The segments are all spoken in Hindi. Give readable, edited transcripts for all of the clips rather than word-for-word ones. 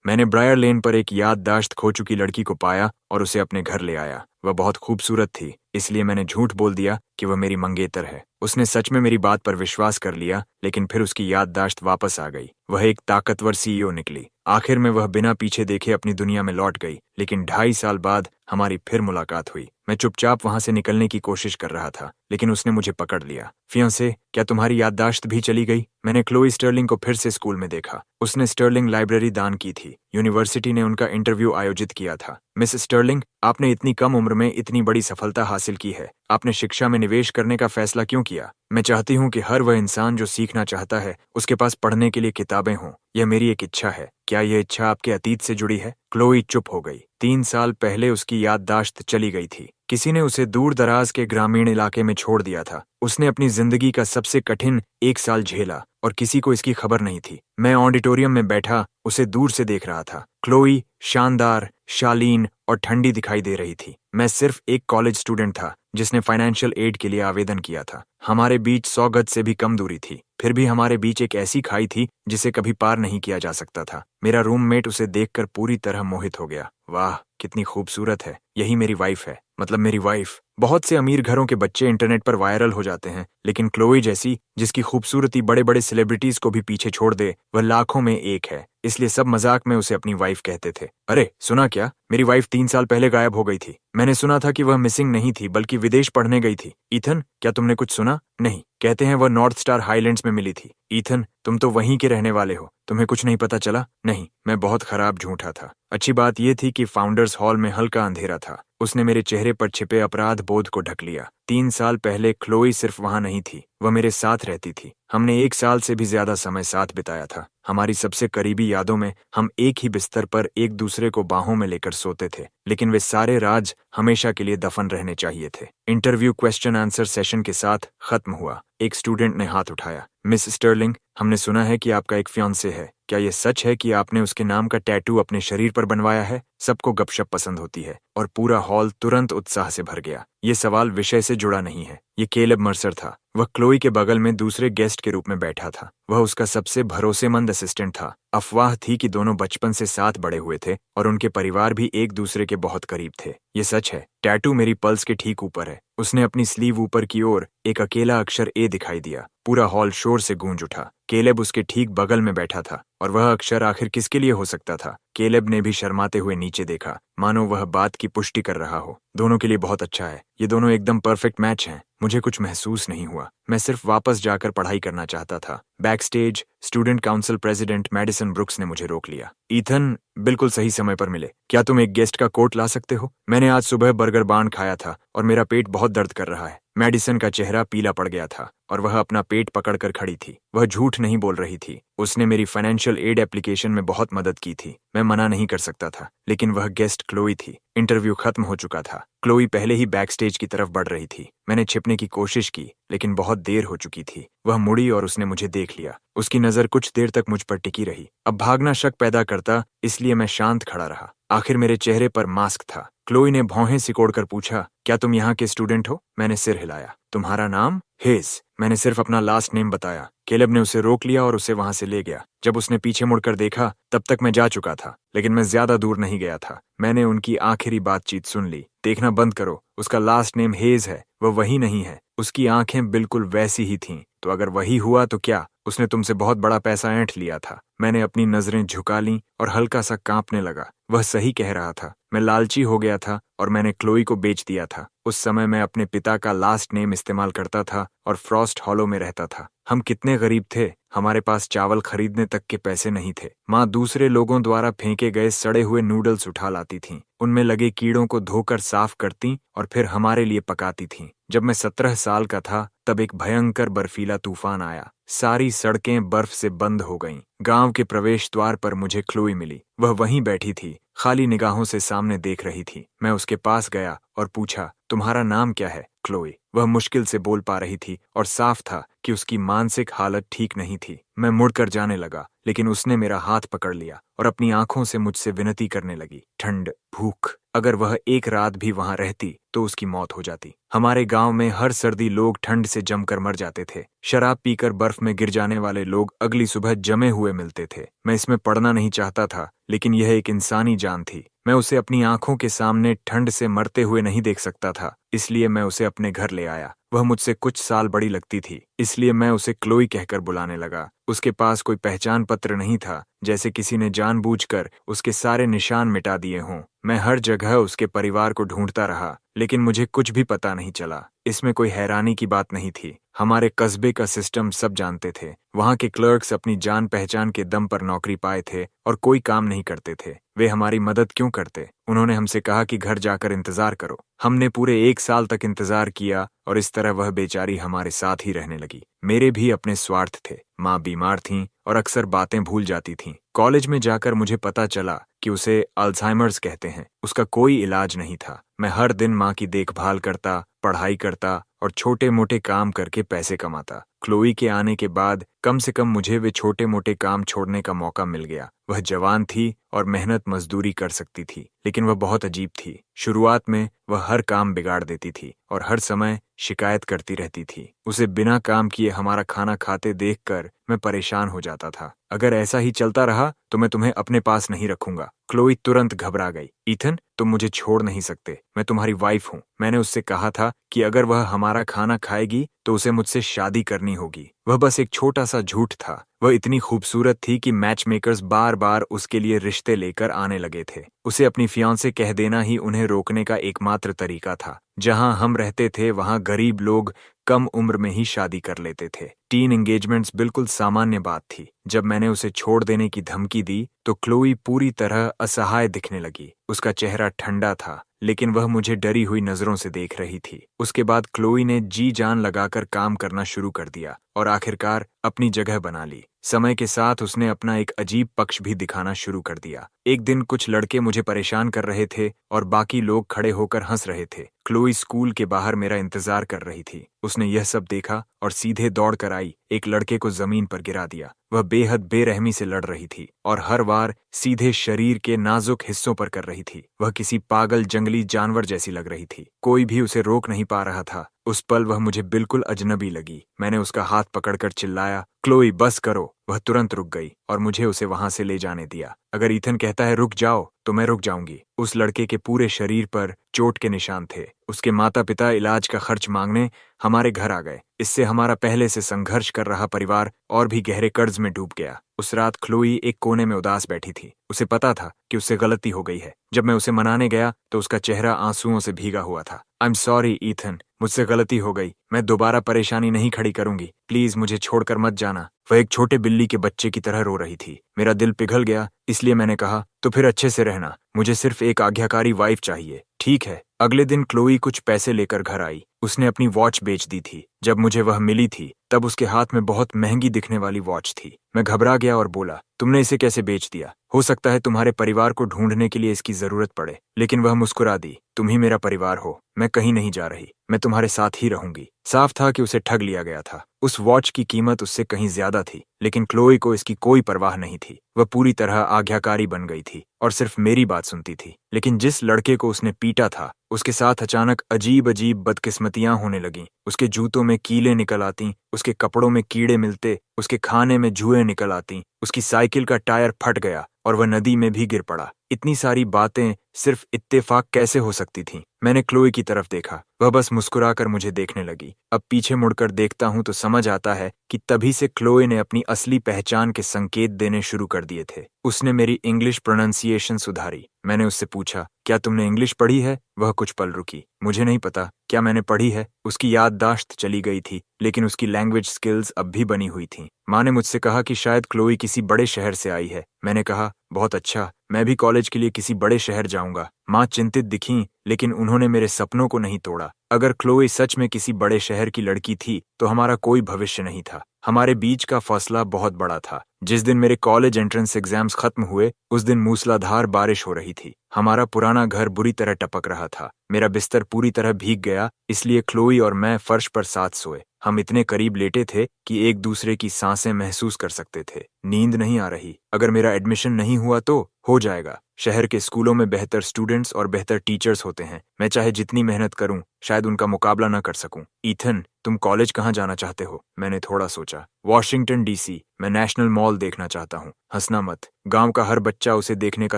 मैंने ब्रायर लेन पर एक याददाश्त खो चुकी लड़की को पाया और उसे अपने घर ले आया। वह बहुत खूबसूरत थी, इसलिए मैंने झूठ बोल दिया कि वह मेरी मंगेतर है। उसने सच में मेरी बात पर विश्वास कर लिया, लेकिन फिर उसकी याददाश्त वापस आ गई। वह एक ताकतवर सीईओ निकली। आखिर में वह बिना पीछे देखे अपनी दुनिया में लौट गई, लेकिन 2.5 साल बाद हमारी फिर मुलाकात हुई। मैं चुपचाप वहां से निकलने की कोशिश कर रहा था, लेकिन उसने मुझे पकड़ लिया। फियांसे, क्या तुम्हारी याददाश्त भी चली गई? मैंने क्लोई स्टर्लिंग को फिर से स्कूल में देखा। उसने स्टर्लिंग लाइब्रेरी दान की थी। यूनिवर्सिटी ने उनका इंटरव्यू आयोजित किया था। मिस स्टर्लिंग, आपने इतनी कम उम्र में इतनी बड़ी सफलता हासिल की है। आपने शिक्षा में निवेश करने का फैसला क्यों किया? मैं चाहती हूँ कि हर वह इंसान जो सीखना चाहता है उसके पास पढ़ने के लिए किताबें हों। यह मेरी एक इच्छा है। क्या यह इच्छा आपके अतीत से जुड़ी है? क्लोई चुप हो गई। 3 साल पहले उसकी याददाश्त चली गई थी। किसी ने उसे दूर दराज के ग्रामीण इलाके में छोड़ दिया था। उसने अपनी जिंदगी का सबसे कठिन 1 साल झेला और किसी को इसकी खबर नहीं थी। मैं ऑडिटोरियम में बैठा उसे दूर से देख रहा था। क्लोई शानदार, शालीन और ठंडी दिखाई दे रही थी। मैं सिर्फ एक कॉलेज स्टूडेंट था जिसने फाइनेंशियल एड के लिए आवेदन किया था। हमारे बीच 100 गज से भी कम दूरी थी। फिर भी हमारे बीच एक ऐसी खाई थी जिसे कभी पार नहीं किया जा सकता था। मेरा रूममेट उसे देखकर पूरी तरह मोहित हो गया। वाह, कितनी खूबसूरत है। यही मेरी वाइफ है, मतलब मेरी वाइफ। बहुत से अमीर घरों के बच्चे इंटरनेट पर वायरल हो जाते हैं, लेकिन क्लोई जैसी, जिसकी खूबसूरती बड़े बड़े सेलिब्रिटीज को भी पीछे छोड़ दे, वह लाखों में एक है। इसलिए सब मजाक में उसे अपनी वाइफ कहते थे। अरे सुना क्या, मेरी वाइफ 3 साल पहले गायब हो गई थी। मैंने सुना था कि वह मिसिंग नहीं थी बल्कि विदेश पढ़ने गई थी। ईथन, क्या तुमने कुछ सुना? नहीं, कहते हैं वह नॉर्थ स्टार हाईलैंड्स में मिली थी। ईथन, तुम तो वहीं के रहने वाले हो, तुम्हें कुछ नहीं पता चला? नहीं, मैं बहुत खराब झूठा था। अच्छी बात यह थी कि फाउंडर्स हॉल में हल्का अंधेरा था। उसने मेरे चेहरे पर छिपे अपराध बोध को ढक लिया। 3 साल पहले क्लोई सिर्फ वहां नहीं थी, वह मेरे साथ रहती थी। हमने 1 साल से भी ज्यादा समय साथ बिताया था। हमारी सबसे करीबी यादों में हम एक ही बिस्तर पर एक दूसरे को बाहों में लेकर सोते थे, लेकिन वे सारे राज हमेशा के लिए दफन रहने चाहिए थे। इंटरव्यू क्वेश्चन आंसर सेशन के साथ खत्म हुआ। एक स्टूडेंट ने हाथ उठाया। मिस स्टर्लिंग, हमने सुना है कि आपका एक फियांसे है। क्या यह सच है कि आपने उसके नाम का टैटू अपने शरीर पर बनवाया है? सबको गपशप पसंद होती है और पूरा हॉल तुरंत उत्साह से भर गया। ये सवाल विषय से जुड़ा नहीं है। ये केलेब मर्सर था। वह क्लोई के बगल में दूसरे गेस्ट के रूप में बैठा था। वह उसका सबसे भरोसेमंद असिस्टेंट था। अफवाह थी कि दोनों बचपन से साथ बड़े हुए थे और उनके परिवार भी एक दूसरे के बहुत करीब थे। ये सच है। टैटू मेरी पल्स के ठीक ऊपर है। उसने अपनी स्लीव ऊपर की ओर एक अकेला अक्षर ए दिखाई दिया। पूरा हॉल शोर से गूंज उठा। केलेब उसके ठीक बगल में बैठा था और वह अक्षर आखिर किसके लिए हो सकता था? केलेब ने भी शर्माते हुए नीचे देखा, मानो वह बात की पुष्टि कर रहा हो। दोनों के लिए बहुत अच्छा है। ये दोनों एकदम परफेक्ट मैच हैं। मुझे कुछ महसूस नहीं हुआ। मैं सिर्फ वापस जाकर पढ़ाई करना चाहता था। Back stage student council president Madison Brooks ने मुझे रोक लिया। ईथन, बिल्कुल सही समय पर मिले। क्या तुम एक गेस्ट का कोट ला सकते हो? मैंने आज सुबह बर्गर बान खाया था और मेरा पेट बहुत दर्द कर रहा है। मैडिसन का चेहरा पीला पड़ गया था और वह अपना पेट पकड़कर खड़ी थी। वह झूठ नहीं बोल रही थी। उसने मेरी फाइनेंशियल एड एप्लीकेशन में बहुत मदद की थी। मैं मना नहीं कर सकता था, लेकिन वह गेस्ट क्लोई थी। इंटरव्यू खत्म हो चुका था। क्लोई पहले ही बैक स्टेज की तरफ बढ़ रही थी। मैंने छिपने की कोशिश की, लेकिन बहुत देर हो चुकी थी। वह मुड़ी और उसने मुझे देख लिया। उसकी नजर कुछ देर तक मुझ पर टिकी रही। अब भागना शक पैदा करता, इसलिए मैं शांत खड़ा रहा। आखिर मेरे चेहरे पर मास्क था। क्लोई ने भौहें सिकोड़कर पूछा, क्या तुम यहाँ के स्टूडेंट हो? मैंने सिर हिलाया। तुम्हारा नाम? हेज। मैंने सिर्फ अपना लास्ट नेम बताया। केलेब ने उसे रोक लिया और उसे वहां से ले गया। जब उसने पीछे मुड़कर देखा, तब तक मैं जा चुका था, लेकिन मैं ज्यादा दूर नहीं गया था। मैंने उनकी आखिरी बातचीत सुन ली। देखना बंद करो, उसका लास्ट नेम हेज है, वह वही नहीं है। उसकी आंखें बिल्कुल वैसी ही थीं। तो अगर वही हुआ तो क्या? उसने तुमसे बहुत बड़ा पैसा ऐंठ लिया था। मैंने अपनी नजरें झुका लीं और हल्का सा कांपने लगा। वह सही कह रहा था। मैं लालची हो गया था और मैंने क्लोई को बेच दिया था। उस समय मैं अपने पिता का लास्ट नेम इस्तेमाल करता था और फ्रॉस्ट हॉलो में रहता था। हम कितने गरीब थे, हमारे पास चावल खरीदने तक के पैसे नहीं थे। माँ दूसरे लोगों द्वारा फेंके गए सड़े हुए नूडल्स उठा लाती थीं। उनमें लगे कीड़ों को धोकर साफ करती और फिर हमारे लिए पकाती थीं। जब मैं 17 साल का था, तब एक भयंकर बर्फीला तूफान आया। सारी सड़कें बर्फ से बंद हो गईं। गांव के प्रवेश द्वार पर मुझे क्लोई मिली। वह वहीं बैठी थी, खाली निगाहों से सामने देख रही थी। मैं उसके पास गया और पूछा, तुम्हारा नाम क्या है? क्लोई। वह मुश्किल से बोल पा रही थी और साफ था कि उसकी मानसिक हालत ठीक नहीं थी। मैं मुड़कर जाने लगा, लेकिन उसने मेरा हाथ पकड़ लिया और अपनी आंखों से मुझसे विनती करने लगी। ठंड, भूख, अगर वह एक रात भी वहां रहती तो उसकी मौत हो जाती। हमारे गांव में हर सर्दी लोग ठंड से जमकर मर जाते थे। शराब पीकर बर्फ में गिर जाने वाले लोग अगली सुबह जमे हुए मिलते थे। मैं इसमें पड़ना नहीं चाहता था, लेकिन यह एक इंसानी जान थी। मैं उसे अपनी आंखों के सामने ठंड से मरते हुए नहीं देख सकता था, इसलिए मैं उसे अपने घर ले आया। वह मुझसे कुछ साल बड़ी लगती थी, इसलिए मैं उसे क्लोई कहकर बुलाने लगा। उसके पास कोई पहचान पत्र नहीं था, जैसे किसी ने जानबूझकर उसके सारे निशान मिटा दिए हों। मैं हर जगह उसके परिवार को ढूंढता रहा, लेकिन मुझे कुछ भी पता नहीं चला। इसमें कोई हैरानी की बात नहीं थी। हमारे कस्बे का सिस्टम सब जानते थे। वहां के क्लर्क्स अपनी जान पहचान के दम पर नौकरी पाए थे और कोई काम नहीं करते थे। वे हमारी मदद क्यों करते? उन्होंने हमसे कहा कि घर जाकर इंतजार करो। हमने पूरे 1 साल तक इंतजार किया और इस तरह वह बेचारी हमारे साथ ही रहने लगी। मेरे भी अपने स्वार्थ थे। माँ बीमार थीं और अक्सर बातें भूल जाती थीं। कॉलेज में जाकर मुझे पता चला कि उसे अल्जाइमर्स कहते हैं। उसका कोई इलाज नहीं था। मैं हर दिन माँ की देखभाल करता, पढ़ाई करता और छोटे मोटे काम करके पैसे कमाता। क्लोई के आने के बाद कम से कम मुझे वे छोटे मोटे काम छोड़ने का मौका मिल गया। वह जवान थी और मेहनत मजदूरी कर सकती थी, लेकिन वह बहुत अजीब थी। शुरुआत में वह हर काम बिगाड़ देती थी और हर समय शिकायत करती रहती थी। उसे बिना काम किए हमारा खाना खाते देखकर मैं परेशान हो जाता था। अगर ऐसा ही चलता रहा तो मैं तुम्हें अपने पास नहीं रखूंगा। क्लोई तुरंत घबरा गई। ईथन, तुम मुझे छोड़ नहीं सकते। मैं तुम्हारी वाइफ हूँ। मैंने उससे कहा था कि अगर वह हमारा खाना खाएगी तो उसे मुझसे शादी करनी होगी। वह बस एक छोटा सा झूठ था। वह इतनी खूबसूरत थी कि मैच मेकर्स बार बार उसके लिए रिश्ते लेकर आने लगे थे। उसे अपनी फियांसे कह देना ही उन्हें रोकने का एकमात्र तरीका था। जहां हम रहते थे वहां गरीब लोग कम उम्र में ही शादी कर लेते थे। टीन एंगेजमेंट्स बिल्कुल सामान्य बात थी। जब मैंने उसे छोड़ देने की धमकी दी तो क्लोई पूरी तरह असहाय दिखने लगी। उसका चेहरा ठंडा था, लेकिन वह मुझे डरी हुई नजरों से देख रही थी। उसके बाद क्लोई ने जी जान लगाकर काम करना शुरू कर दिया और आखिरकार अपनी जगह बना ली। समय के साथ उसने अपना एक अजीब पक्ष भी दिखाना शुरू कर दिया। एक दिन कुछ लड़के मुझे परेशान कर रहे थे और बाकी लोग खड़े होकर हंस रहे थे। क्लोई स्कूल के बाहर मेरा इंतजार कर रही थी। उसने यह सब देखा और सीधे दौड़ कर आई, एक लड़के को जमीन पर गिरा दिया। वह बेहद बेरहमी से लड़ रही थी और हर बार सीधे शरीर के नाजुक हिस्सों पर कर रही थी। वह किसी पागल जंगली जानवर जैसी लग रही थी। कोई भी उसे रोक नहीं पा रहा था। उस पल वह मुझे बिल्कुल अजनबी लगी। मैंने उसका हाथ पकड़कर चिल्लाया, क्लोई बस करो। वह तुरंत रुक गई और मुझे उसे वहां से ले जाने दिया। अगर ईथन कहता है रुक जाओ तो मैं रुक जाऊंगी। उस लड़के के पूरे शरीर पर चोट के निशान थे। उसके माता पिता इलाज का खर्च मांगने हमारे घर आ गए। इससे हमारा पहले से संघर्ष कर रहा परिवार और भी गहरे कर्ज में डूब गया। उस रात क्लोई एक कोने में उदास बैठी थी। उसे पता था कि उससे गलती हो गई है। जब मैं उसे मनाने गया तो उसका चेहरा आंसुओं से भीगा हुआ था। आई एम सॉरी ईथन, मुझसे गलती हो गई। मैं दोबारा परेशानी नहीं खड़ी करूंगी। प्लीज मुझे छोड़कर मत जाना। वह एक छोटे बिल्ली के बच्चे की तरह रो रही थी। मेरा दिल पिघल गया, इसलिए मैंने कहा तो फिर अच्छे से रहना। मुझे सिर्फ एक आज्ञाकारी वाइफ चाहिए। ठीक है। अगले दिन क्लोई कुछ पैसे लेकर घर आई। उसने अपनी वॉच बेच दी थी। जब मुझे वह मिली थी तब उसके हाथ में बहुत महंगी दिखने वाली वॉच थी। मैं घबरा गया और बोला, तुमने इसे कैसे बेच दिया? हो सकता है तुम्हारे परिवार को ढूंढने के लिए इसकी जरूरत पड़े। लेकिन वह मुस्कुरा दी। तुम ही मेरा परिवार हो। मैं कहीं नहीं जा रही। मैं तुम्हारे साथ ही रहूंगी। साफ था कि उसे ठग लिया गया था। उस वॉच की कीमत उससे कहीं ज्यादा थी, लेकिन क्लोई को इसकी कोई परवाह नहीं थी। वह पूरी तरह आज्ञाकारी बन गई थी और सिर्फ मेरी बात सुनती थी। लेकिन जिस लड़के को उसने पीटा था उसके साथ अचानक अजीब अजीब बदकिस्मतियां होने लगीं। उसके जूतों में कीलें निकल आती, उसके कपड़ों में कीड़े मिलते, उसके खाने में जुएं निकल आती, उसकी साइकिल का टायर फट गया और वह नदी में भी गिर पड़ा। इतनी सारी बातें सिर्फ इत्तेफाक कैसे हो सकती थीं? मैंने क्लोई की तरफ देखा। वह बस मुस्कुराकर मुझे देखने लगी। अब पीछे मुड़कर देखता हूं तो समझ आता है कि तभी से क्लोई ने अपनी असली पहचान के संकेत देने शुरू कर दिए थे। उसने मेरी इंग्लिश प्रोनाउंसिएशन सुधारी। मैंने उससे पूछा, क्या तुमने इंग्लिश पढ़ी है? वह कुछ पल रुकी। मुझे नहीं पता क्या मैंने पढ़ी है। उसकी याददाश्त चली गई थी, लेकिन उसकी लैंग्वेज स्किल्स अब भी बनी हुई थीं। माँ ने मुझसे कहा कि शायद क्लोई किसी बड़े शहर से आई है। मैंने कहा, बहुत अच्छा, मैं भी कॉलेज के लिए किसी बड़े शहर जाऊंगा। माँ चिंतित दिखीं, लेकिन उन्होंने मेरे सपनों को नहीं तोड़ा। अगर क्लोई सच में किसी बड़े शहर की लड़की थी तो हमारा कोई भविष्य नहीं था। हमारे बीच का फासला बहुत बड़ा था। जिस दिन मेरे कॉलेज एंट्रेंस एग्जाम्स खत्म हुए उस दिन मूसलाधार बारिश हो रही थी। हमारा पुराना घर बुरी तरह टपक रहा था। मेरा बिस्तर पूरी तरह भीग गया, इसलिए क्लोई और मैं फर्श पर साथ सोए। हम इतने करीब लेटे थे कि एक दूसरे की सांसें महसूस कर सकते थे। नींद नहीं आ रही। अगर मेरा एडमिशन नहीं हुआ तो हो जाएगा, शहर के स्कूलों में बेहतर स्टूडेंट्स और बेहतर टीचर्स होते हैं। मैं चाहे जितनी मेहनत करूं, शायद उनका मुकाबला न कर सकूं। ईथन, तुम कॉलेज कहाँ जाना चाहते हो? मैंने थोड़ा सोचा। Washington DC. मैं नेशनल मॉल देखना चाहता हूँ। हंसना मत, गांव का हर बच्चा उसे देखने का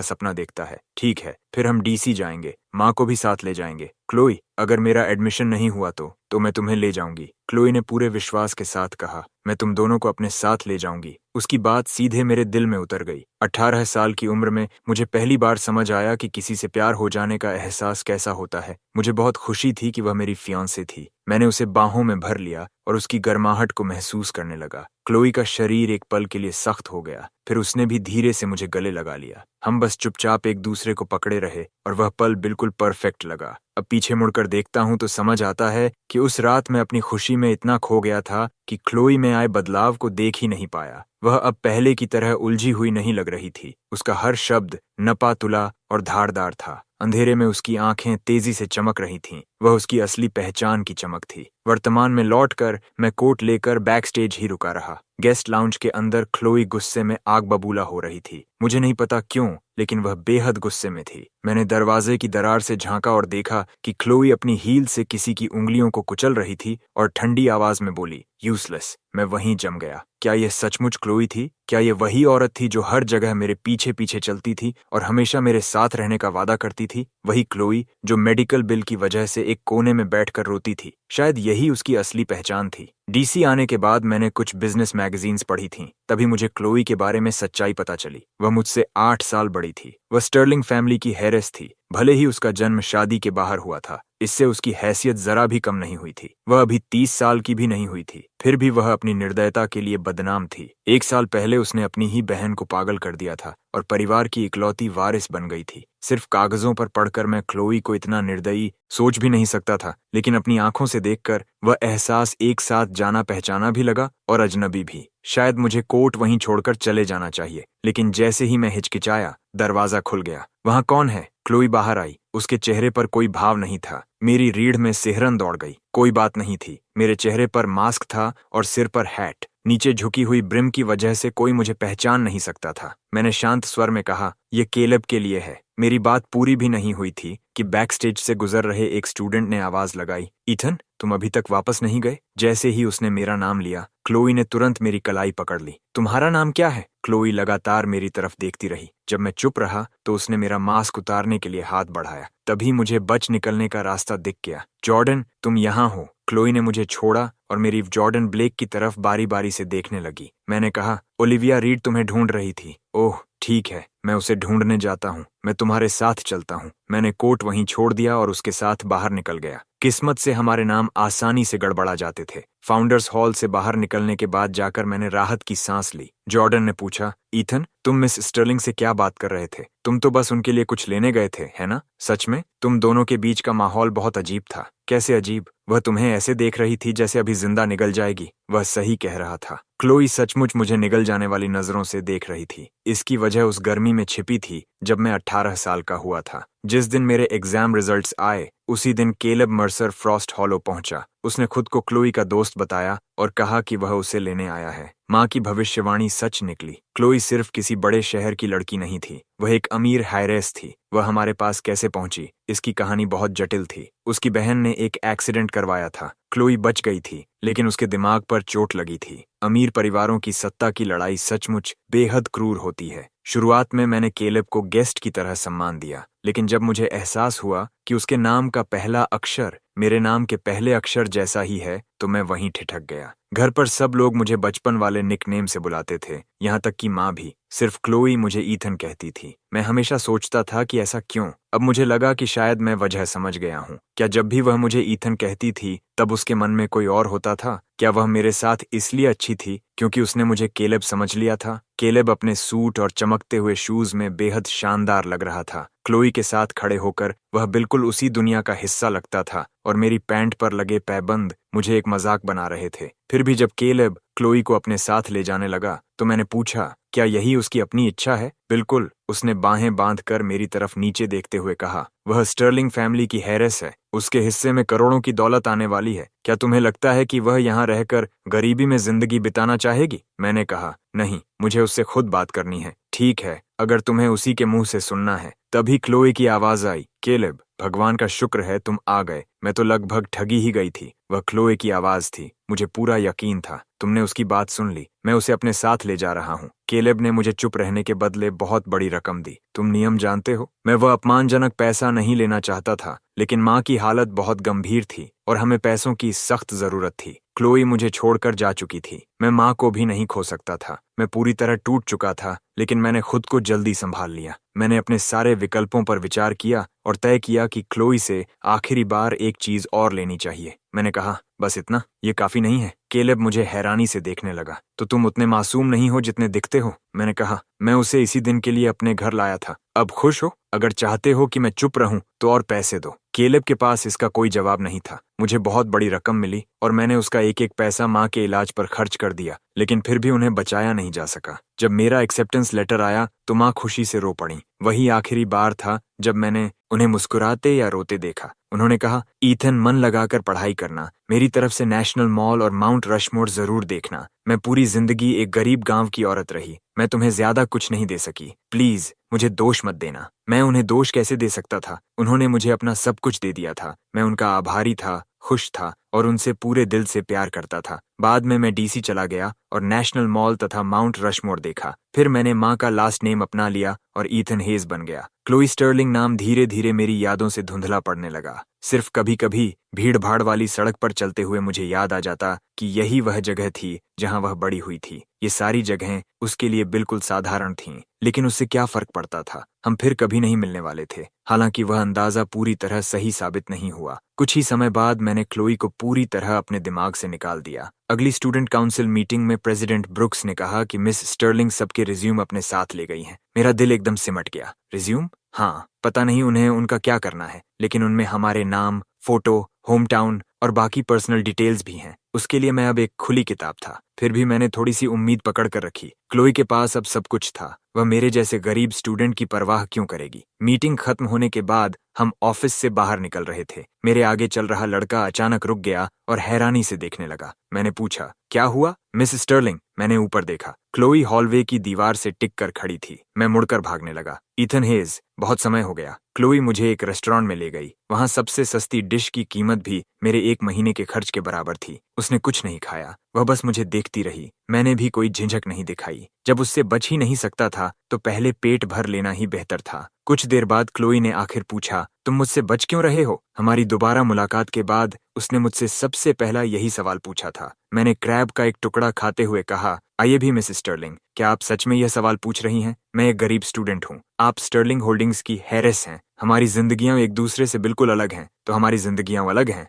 सपना देखता है। ठीक है, फिर हम डीसी जाएंगे, माँ को भी साथ ले जाएंगे। क्लोई, अगर मेरा एडमिशन नहीं हुआ तो मैं तुम्हें ले जाऊंगी। क्लोई ने पूरे विश्वास के साथ कहा। मैं तुम दोनों को अपने साथ ले जाऊंगी। उसकी बात सीधे मेरे दिल में उतर गई। 18 साल की उम्र में मुझे पहली बार समझ आया कि किसी से प्यार हो जाने का एहसास कैसा होता है। मुझे बहुत खुशी थी कि वह मेरी फियांसे थी। मैंने उसे बाहों में भर लिया और उसकी गर्माहट को महसूस करने लगा। क्लोई का शरीर एक पल के लिए सख्त हो गया, फिर उसने भी धीरे से मुझे गले लगा लिया। हम बस चुपचाप एक दूसरे को पकड़े रहे और वह पल बिल्कुल परफेक्ट लगा। अब पीछे मुड़कर देखता हूं तो समझ आता है कि उस रात मैं अपनी खुशी में इतना खो गया था कि क्लोई में आए बदलाव को देख ही नहीं पाया। वह अब पहले की तरह उलझी हुई नहीं लग रही थी। उसका हर शब्द नपा तुला और धारदार था। अंधेरे में उसकी आंखें तेजी से चमक रही थीं। वह उसकी असली पहचान की चमक थी। वर्तमान में लौटकर मैं कोट लेकर बैक स्टेज ही रुका रहा। गेस्ट लाउंज के अंदर क्लोई गुस्से में आग बबूला हो रही थी। मुझे नहीं पता क्यों, लेकिन वह बेहद गुस्से में थी। मैंने दरवाजे की दरार से झांका और देखा कि क्लोई अपनी हील से किसी की उंगलियों को कुचल रही थी और ठंडी आवाज में बोली, यूजलेस। मैं वहीं जम गया। क्या यह सचमुच क्लोई थी? क्या यह वही औरत थी जो हर जगह मेरे पीछे पीछे चलती थी और हमेशा मेरे साथ रहने का वादा करती थी? वही क्लोई जो मेडिकल बिल की वजह से एक कोने में बैठकर रोती थी? शायद यही उसकी असली पहचान थी। डीसी आने के बाद मैंने कुछ बिजनेस मैगजीन्स पढ़ी थीं। तभी मुझे क्लोई के बारे में सच्चाई पता चली। वह मुझसे 8 साल बड़ी थी। वह स्टर्लिंग फैमिली की हेरेस थी। भले ही उसका जन्म शादी के बाहर हुआ था, इससे उसकी हैसियत जरा भी कम नहीं हुई थी। वह अभी 30 साल की भी नहीं हुई थी, फिर भी वह अपनी निर्दयता के लिए बदनाम थी। 1 साल पहले उसने अपनी ही बहन को पागल कर दिया था और परिवार की इकलौती वारिस बन गई थी। सिर्फ कागजों पर पढ़कर मैं क्लोई को इतना निर्दयी सोच भी नहीं सकता था, लेकिन अपनी आंखों से देखकर वह एहसास एक साथ जाना पहचाना भी लगा और अजनबी भी। शायद मुझे कोट वहीं छोड़कर चले जाना चाहिए, लेकिन जैसे ही मैं हिचकिचाया, दरवाजा खुल गया। वहां कौन है? क्लोई बाहर आई। उसके चेहरे पर कोई भाव नहीं था। मेरी रीढ़ में सिहरन दौड़ गई। कोई बात नहीं थी। मेरे चेहरे पर मास्क था और सिर पर हैट। नीचे झुकी हुई ब्रिम की वजह से कोई मुझे पहचान नहीं सकता था। मैंने शांत स्वर में कहा, यह केलब के लिए है। मेरी बात पूरी भी नहीं हुई थी कि बैक स्टेज से गुजर रहे एक स्टूडेंट ने आवाज लगाई, ईथन, तुम अभी तक वापस नहीं गए? जैसे ही उसने मेरा नाम लिया, क्लोई ने तुरंत मेरी कलाई पकड़ ली। तुम्हारा नाम क्या है? क्लोई लगातार मेरी तरफ देखती रही। जब मैं चुप रहा तो उसने मेरा मास्क उतारने के लिए हाथ बढ़ाया। तभी मुझे बच निकलने का रास्ता दिख गया। जॉर्डन, तुम यहाँ हो। क्लोई ने मुझे छोड़ा और मेरी जॉर्डन ब्लेक की तरफ बारी बारी से देखने लगी। मैंने कहा, ओलिविया रीड तुम्हें ढूंढ रही थी। ओह ठीक है, मैं उसे ढूंढने जाता हूँ। मैं तुम्हारे साथ चलता हूँ। मैंने कोट वहीं छोड़ दिया और उसके साथ बाहर निकल गया। किस्मत से हमारे नाम आसानी से गड़बड़ा जाते थे। फाउंडर्स हॉल से बाहर निकलने के बाद जाकर मैंने राहत की सांस ली। जॉर्डन ने पूछा, ईथन, तुम मिस स्टर्लिंग से क्या बात कर रहे थे? तुम तो बस उनके लिए कुछ लेने गए थे, है ना? सच में? तुम दोनों के बीच का माहौल बहुत अजीब था। कैसे अजीब? वह तुम्हें ऐसे देख रही थी जैसे अभी जिंदा निगल जाएगी। वह सही कह रहा था। क्लोई सचमुच मुझे निगल जाने वाली नजरों से देख रही थी। इसकी वजह उस गर्मी में छिपी थी जब मैं 18 साल का हुआ था। जिस दिन मेरे एग्जाम रिजल्ट्स आए, उसी दिन केलब मर्सर फ्रॉस्ट हॉलो पहुंचा। उसने खुद को क्लोई का दोस्त बताया और कहा कि वह उसे लेने आया है। माँ की भविष्यवाणी सच निकली। क्लोई सिर्फ किसी बड़े शहर की लड़की नहीं थी, वह एक अमीर हायरेस थी। वह हमारे पास कैसे पहुंची, इसकी कहानी बहुत जटिल थी। उसकी बहन ने एक एक्सीडेंट करवाया था। क्लोई बच गई थी, लेकिन उसके दिमाग पर चोट लगी थी। अमीर परिवारों की सत्ता की लड़ाई सचमुच बेहद क्रूर होती है। शुरुआत में मैंने केलब को गेस्ट की तरह सम्मान दिया, लेकिन जब मुझे एहसास हुआ कि उसके नाम का पहला अक्षर मेरे नाम के पहले अक्षर जैसा ही है, तो मैं वहीं ठिठक गया। घर पर सब लोग मुझे बचपन वाले निकनेम से बुलाते थे, यहाँ तक कि माँ भी। सिर्फ क्लोई मुझे ईथन कहती थी। मैं हमेशा सोचता था कि ऐसा क्यों। अब मुझे लगा कि शायद मैं वजह समझ गया हूँ। क्या जब भी वह मुझे ईथन कहती थी तब उसके मन में कोई और होता था? क्या वह मेरे साथ इसलिए अच्छी थी क्योंकि उसने मुझे केलब समझ लिया था? केलब अपने सूट और चमकते हुए शूज में बेहद शानदार लग रहा था। क्लोई के साथ खड़े होकर वह बिल्कुल उसी दुनिया का हिस्सा लगता था और मेरी पैंट पर लगे पैबंद मुझे एक मजाक बना रहे थे। फिर भी जब केलब क्लोई को अपने साथ ले जाने लगा तो मैंने पूछा, क्या यही उसकी अपनी इच्छा है? बिल्कुल, उसने बाहें बांधकर मेरी तरफ नीचे देखते हुए कहा। वह स्टर्लिंग फैमिली की हेरेस है। उसके हिस्से में करोड़ों की दौलत आने वाली है। क्या तुम्हें लगता है कि वह यहाँ रहकर गरीबी में जिंदगी बिताना चाहेगी? मैंने कहा, नहीं, मुझे उससे खुद बात करनी है। ठीक है, अगर तुम्हें उसी के मुंह से सुनना है। तभी क्लोई की आवाज आई, केलेब, भगवान का शुक्र है तुम आ गए, मैं तो लगभग ठगी ही गई थी। वह क्लोई की आवाज थी। मुझे पूरा यकीन था तुमने उसकी बात सुन ली, मैं उसे अपने साथ ले जा रहा हूँ। केलेब ने मुझे चुप रहने के बदले बहुत बड़ी रकम दी। तुम नियम जानते हो, मैं वह अपमानजनक पैसा नहीं लेना चाहता था, लेकिन माँ की हालत बहुत गंभीर थी और हमें पैसों की सख्त जरूरत थी। क्लोई मुझे छोड़कर जा चुकी थी, मैं माँ को भी नहीं खो सकता था। मैं पूरी तरह टूट चुका था, लेकिन मैंने खुद को जल्दी संभाल लिया। मैंने अपने सारे विकल्पों पर विचार किया और तय किया कि क्लोई से आखिरी बार एक चीज और लेनी चाहिए। मैंने कहा, बस इतना, ये काफी नहीं है। केलेब मुझे हैरानी से देखने लगा। तो तुम उतने मासूम नहीं हो जितने दिखते हो। मैंने कहा, मैं उसे इसी दिन के लिए अपने घर लाया था। अब खुश हो? अगर चाहते हो कि मैं चुप रहूं तो और पैसे दो। केलेब के पास इसका कोई जवाब नहीं था। मुझे बहुत बड़ी रकम मिली और मैंने उसका एक एक पैसा माँ के इलाज पर खर्च कर दिया, लेकिन फिर भी उन्हें बचाया नहीं जा सका। जब मेरा एक्सेप्टेंस लेटर आया तो माँ खुशी से रो पड़ी। वही आखिरी बार था जब मैंने उन्हें मुस्कुराते या रोते देखा। उन्होंने कहा, ईथन, मन लगाकर पढ़ाई करना, मेरी तरफ से नेशनल मॉल और माउंट रशमोर जरूर देखना। मैं पूरी जिंदगी एक गरीब गांव की औरत रही, मैं तुम्हें ज्यादा कुछ नहीं दे सकी। प्लीज मुझे दोष मत देना। मैं उन्हें दोष कैसे दे सकता था? उन्होंने मुझे अपना सब कुछ दे दिया था। मैं उनका आभारी था, खुश था और उनसे पूरे दिल से प्यार करता था। बाद में मैं डीसी चला गया और नेशनल मॉल तथा माउंट रशमोर देखा। फिर मैंने माँ का लास्ट नेम अपना लिया और ईथन हेज बन गया। क्लोई स्टर्लिंग नाम धीरे धीरे मेरी यादों से धुंधला पड़ने लगा। सिर्फ कभी कभी भीड़ भाड़ वाली सड़क पर चलते हुए मुझे याद आ जाता कि यही वह जगह थी जहां वह बड़ी हुई थी। ये सारी जगहें उसके लिए बिल्कुल साधारण थीं, लेकिन उससे क्या फर्क पड़ता था? हम फिर कभी नहीं मिलने वाले थे। हालांकि वह अंदाजा पूरी तरह सही साबित नहीं हुआ। कुछ ही समय बाद मैंने क्लोई को पूरी तरह अपने दिमाग से निकाल दिया। अगली स्टूडेंट काउंसिल मीटिंग में प्रेसिडेंट ब्रुक्स ने कहा कि मिस स्टर्लिंग सबके रिज्यूम अपने साथ ले गई हैं। मेरा दिल एकदम सिमट गया। रिज्यूम? हाँ, पता नहीं उन्हें उनका क्या करना है, लेकिन उनमें हमारे नाम, फोटो, होम टाउन और बाकी पर्सनल डिटेल्स भी हैं। उसके लिए मैं अब एक खुली किताब था। फिर भी मैंने थोड़ी सी उम्मीद पकड़ कर रखी। क्लोई के पास अब सब कुछ था। वह मेरे जैसे गरीब स्टूडेंट की परवाह क्यों करेगी? मीटिंग खत्म होने के बाद हम ऑफिस से बाहर निकल रहे थे। मेरे आगे चल रहा लड़का अचानक रुक गया और हैरानी से देखने लगा। मैंने पूछा, क्या हुआ मिस स्टर्लिंग? मैंने ऊपर देखा। क्लोई हॉलवे की दीवार से टिक कर खड़ी थी। मैं मुड़कर भागने लगा। ईथन हेज, बहुत समय हो गया। क्लोई मुझे एक रेस्टोरेंट में ले गई। वहां सबसे सस्ती डिश की कीमत भी मेरे एक महीने के खर्च के बराबर थी। उसने कुछ नहीं खाया, वह बस मुझे देखती रही। मैंने भी कोई झिझक नहीं दिखाई। जब उससे बच ही नहीं सकता था तो पहले पेट भर लेना ही बेहतर था। कुछ देर बाद क्लोई ने आखिर पूछा, तुम मुझसे बच क्यों रहे हो? हमारी दोबारा मुलाकात के बाद उसने मुझसे सबसे पहला यही सवाल पूछा था। मैंने क्रैब का एक टुकड़ा खाते हुए कहा, आइए भी मिस स्टर्लिंग, क्या आप सच में यह सवाल पूछ रही हैं? मैं एक गरीब स्टूडेंट हूँ। आप स्टर्लिंग होल्डिंग्स की हेरेस हैं। हमारी जिंदगियां एक दूसरे से बिल्कुल अलग हैं, तो हमारी जिंदगियां अलग हैं।